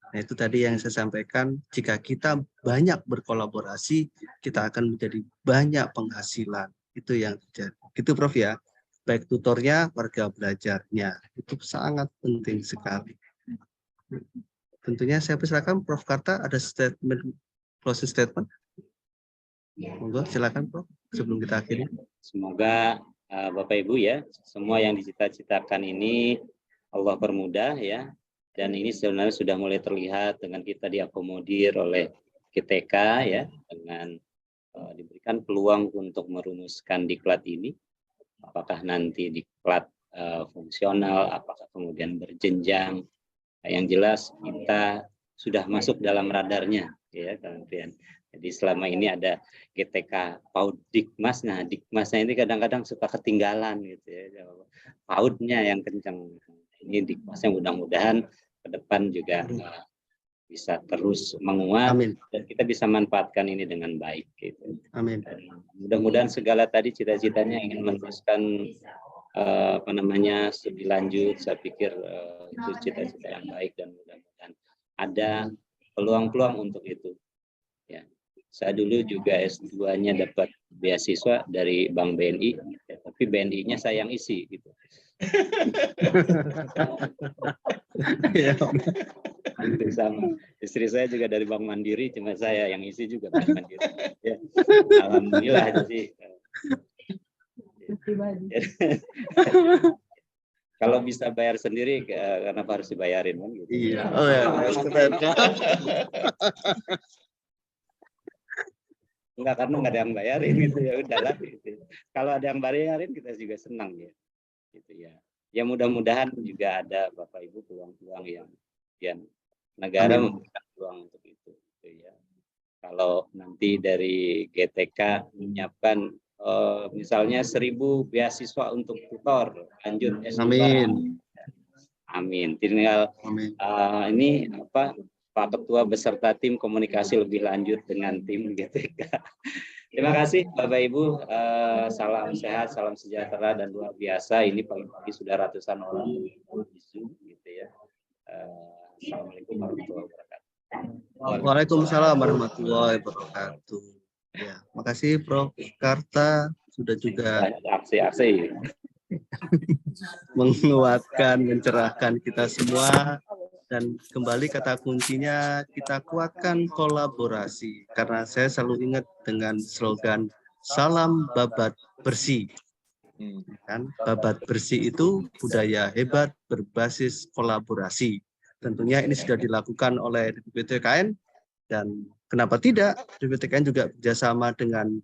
Nah, itu tadi yang saya sampaikan, jika kita banyak berkolaborasi, kita akan menjadi banyak penghasilan. Itu yang terjadi. Gitu Prof ya. Baik tutornya, warga belajarnya. Itu sangat penting sekali. Tentunya saya persilakan Prof. Karta ada statement, closing statement. Monggo silakan Prof. Sebelum kita akhiri. Semoga Bapak Ibu ya, semua yang dicita-citakan ini Allah permudah ya. Dan ini sebenarnya sudah mulai terlihat dengan kita diakomodir oleh GTK ya, dengan diberikan peluang untuk merumuskan diklat ini. Apakah nanti diklat fungsional, apakah kemudian berjenjang. Yang jelas kita sudah masuk dalam radarnya ya kementerian. Jadi selama ini ada GTK PAUD Dikmas, nah Dikmasnya ini kadang-kadang suka ketinggalan gitu ya. PAUD-nya yang kencang. Ini Dikmasnya mudah-mudahan ke depan juga bisa terus menguat. Amin. Dan kita bisa manfaatkan ini dengan baik gitu. Amin. Mudah-mudahan segala tadi cita-citanya ingin meneruskan studi lanjut, saya pikir itu cita-cita yang baik dan mudah-mudahan ada peluang-peluang untuk itu. Ya. Saya dulu juga S2-nya dapat beasiswa dari Bank BNI, ya, tapi BNI-nya saya yang isi gitu. Itu sama. Istri saya juga dari Bank Mandiri, cuma saya yang isi juga Bank Mandiri. Ya. Alhamdulillah jadi. Kalau bisa bayar sendiri, kenapa harus dibayarin kan? Gitu. Iya. Oh ya. Enggak, karena nggak ada yang bayarin gitu ya udahlah. Gitu. Kalau ada yang bayarin kita juga senang ya. Gitu ya. Ya mudah-mudahan juga ada Bapak Ibu peluang-peluang yang negara memberikan peluang untuk itu. Gitu ya. Kalau nanti dari GTK menyiapkan misalnya 1.000 beasiswa untuk tutor lanjut S2. Amin. Amin. Tinggal ini Pak Ketua beserta tim komunikasi lebih lanjut dengan tim GTK. Terima kasih Bapak Ibu, salam sehat, salam sejahtera dan luar biasa. Ini pagi-pagi sudah ratusan orang di Zoom gitu ya. Assalamualaikum warahmatullahi wabarakatuh. Waalaikumsalam warahmatullahi wabarakatuh. Ya, makasih Prof. Karta sudah juga aksi-aksi menguatkan, mencerahkan kita semua. Dan kembali kata kuncinya, kita kuatkan kolaborasi. Karena saya selalu ingat dengan slogan salam babat bersih. Kan? Babat bersih itu budaya hebat berbasis kolaborasi. Tentunya ini sudah dilakukan oleh DPTKN, dan kenapa tidak, DPTKN juga bekerjasama dengan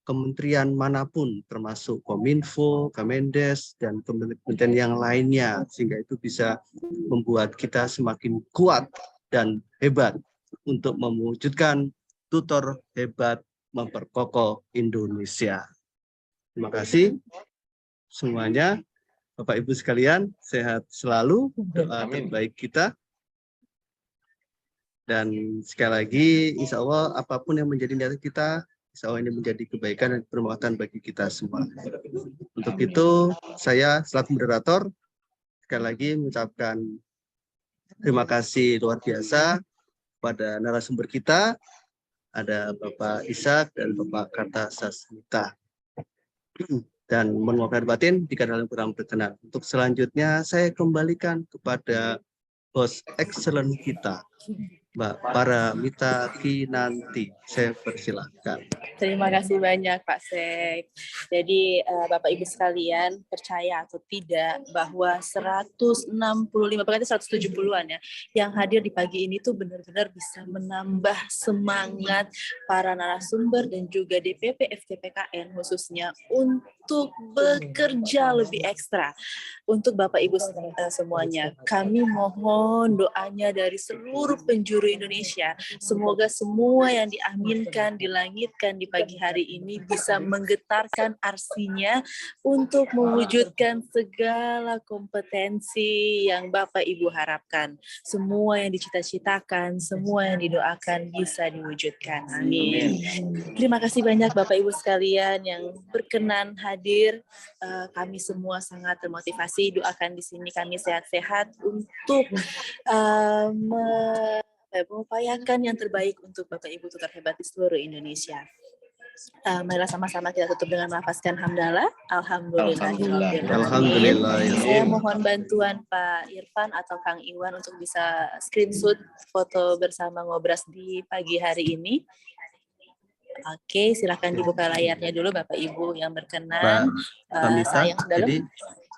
kementerian manapun, termasuk Kominfo, Kemendes, dan kementerian yang lainnya, sehingga itu bisa membuat kita semakin kuat dan hebat untuk mewujudkan tutor hebat memperkokoh Indonesia. Terima kasih semuanya, Bapak Ibu sekalian, sehat selalu, doa terbaik kita. Dan sekali lagi, insya Allah apapun yang menjadi niat kita, insya Allah ini menjadi kebaikan dan bermanfaat bagi kita semua. Untuk itu, saya selaku moderator, sekali lagi mengucapkan terima kasih luar biasa pada narasumber kita, ada Bapak Ishak dan Bapak Karta Sasmita. Dan mohon maaf lahir batin jika dalam kurang berkenan. Untuk selanjutnya, saya kembalikan kepada host excellent kita, Mbak Paramita Kinanti. Saya persilahkan. Terima kasih banyak Pak Sek. Jadi Bapak Ibu sekalian, percaya atau tidak bahwa 165, berarti 170-an ya, yang hadir di pagi ini tuh benar-benar bisa menambah semangat para narasumber dan juga DPP FTPKN khususnya untuk bekerja lebih ekstra. Untuk Bapak Ibu semuanya, kami mohon doanya dari seluruh penjuru Indonesia. Semoga semua yang diaminkan, dilangitkan di pagi hari ini bisa menggetarkan arsinya untuk mewujudkan segala kompetensi yang Bapak Ibu harapkan. Semua yang dicita-citakan, semua yang didoakan bisa diwujudkan. Amin. Terima kasih banyak Bapak Ibu sekalian yang berkenan hadir. Kami semua sangat termotivasi. Doakan di sini kami sehat-sehat untuk mengupayakan yang terbaik untuk Bapak Ibu tutor hebat di seluruh Indonesia. Marilah sama-sama kita tutup dengan melafazkan hamdalah. Alhamdulillah. Saya mohon bantuan Pak Irfan atau Kang Iwan untuk bisa screenshot foto bersama ngobras di pagi hari ini. Oke, silakan dibuka layarnya dulu Bapak Ibu yang berkenan.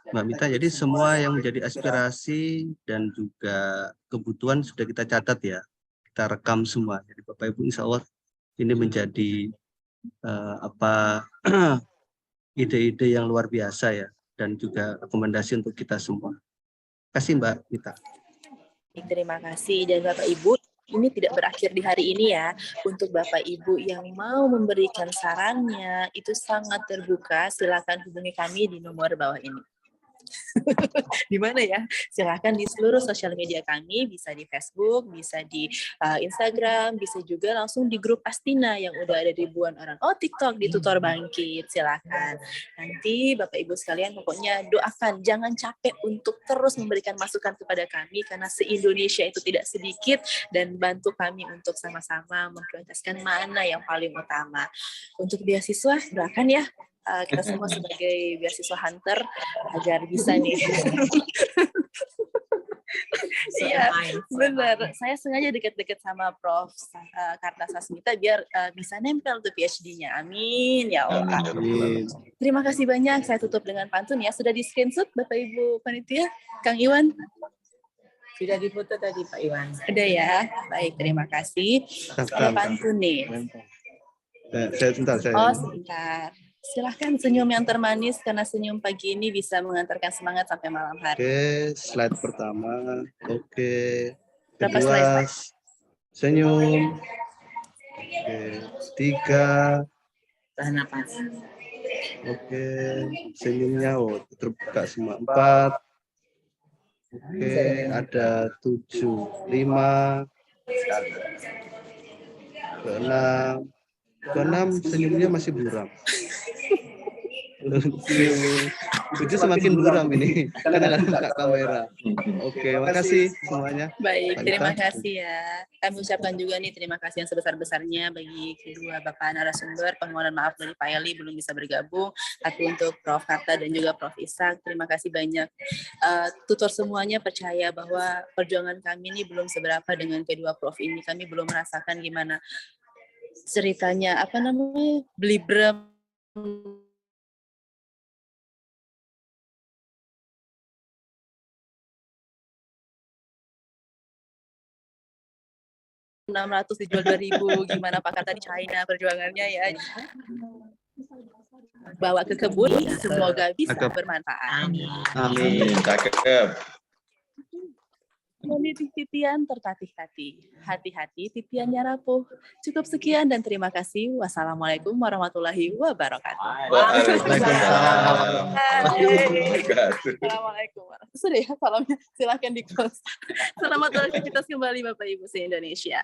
Mbak Mita, jadi semua yang menjadi aspirasi dan juga kebutuhan sudah kita catat ya, kita rekam semua. Jadi Bapak Ibu insya Allah ini menjadi ide-ide yang luar biasa ya, dan juga rekomendasi untuk kita semua. Terima kasih Mbak Mita. Terima kasih, dan Bapak Ibu, ini tidak berakhir di hari ini ya. Untuk Bapak Ibu yang mau memberikan sarannya, itu sangat terbuka. Silakan hubungi kami di nomor bawah ini. Di mana ya? Silakan di seluruh sosial media kami, bisa di Facebook, bisa di Instagram, bisa juga langsung di grup Astina yang udah ada ribuan orang. Oh, TikTok di Tutor Bangkit, silakan. Nanti Bapak Ibu sekalian pokoknya doakan, jangan capek untuk terus memberikan masukan kepada kami karena se-Indonesia itu tidak sedikit, dan bantu kami untuk sama-sama memprioritaskan mana yang paling utama. Untuk beasiswa, doakan ya. Kita semua sebagai beasiswa hunter agar bisa nih. Iya, benar. Saya sengaja deket-deket sama Prof. Karta Sasmita biar bisa nempel tuh PhD-nya. Amin ya Allah. Amin. Terima kasih banyak. Saya tutup dengan pantun ya. Sudah di screenshot Bapak Ibu panitia, Kang Iwan. Sudah difoto tadi Pak Iwan. Udah ya. Baik, terima kasih. Ada pantun nih. Sebentar. Oh, sebentar. Silahkan senyum yang termanis, karena senyum pagi ini bisa mengantarkan semangat sampai malam hari. Oke, slide pertama. Oke. Berapa Kedua, slide? senyum. Oke, 3. Tahan napas. Oke, senyumnya terbuka semua. 4. Oke, ada 7, 5. Keenam senyumnya masih buram. Tujuh semakin buram ini karena nggak buka kamera. Oke, makasih semuanya. Baik, Pak terima Gita. kasih ya. Kami ucapkan juga nih terima kasih yang sebesar-besarnya bagi kedua Bapak narasumber. Permohonan maaf dari Pak Eli belum bisa bergabung. Tapi untuk Prof. Hatta dan juga Prof. Ishak, terima kasih banyak. Tutor semuanya percaya bahwa perjuangan kami ini belum seberapa dengan kedua Prof ini. Kami belum merasakan gimana ceritanya, apa namanya, belibrem 600 dijual 2.000, gimana Pak Kata di China perjuangannya ya. Bawa ke kebun, semoga bisa bermanfaat. Amin. Cakep. Meniti titian tertatih-tatih, hati-hati titiannya rapuh. Cukup sekian dan terima kasih. Wassalamualaikum warahmatullahi wabarakatuh. Waalaikumsalam. Assalamualaikum. Sudah ya salamnya, silahkan di close. Selamat beraktivitas kembali Bapak Ibu se-Indonesia.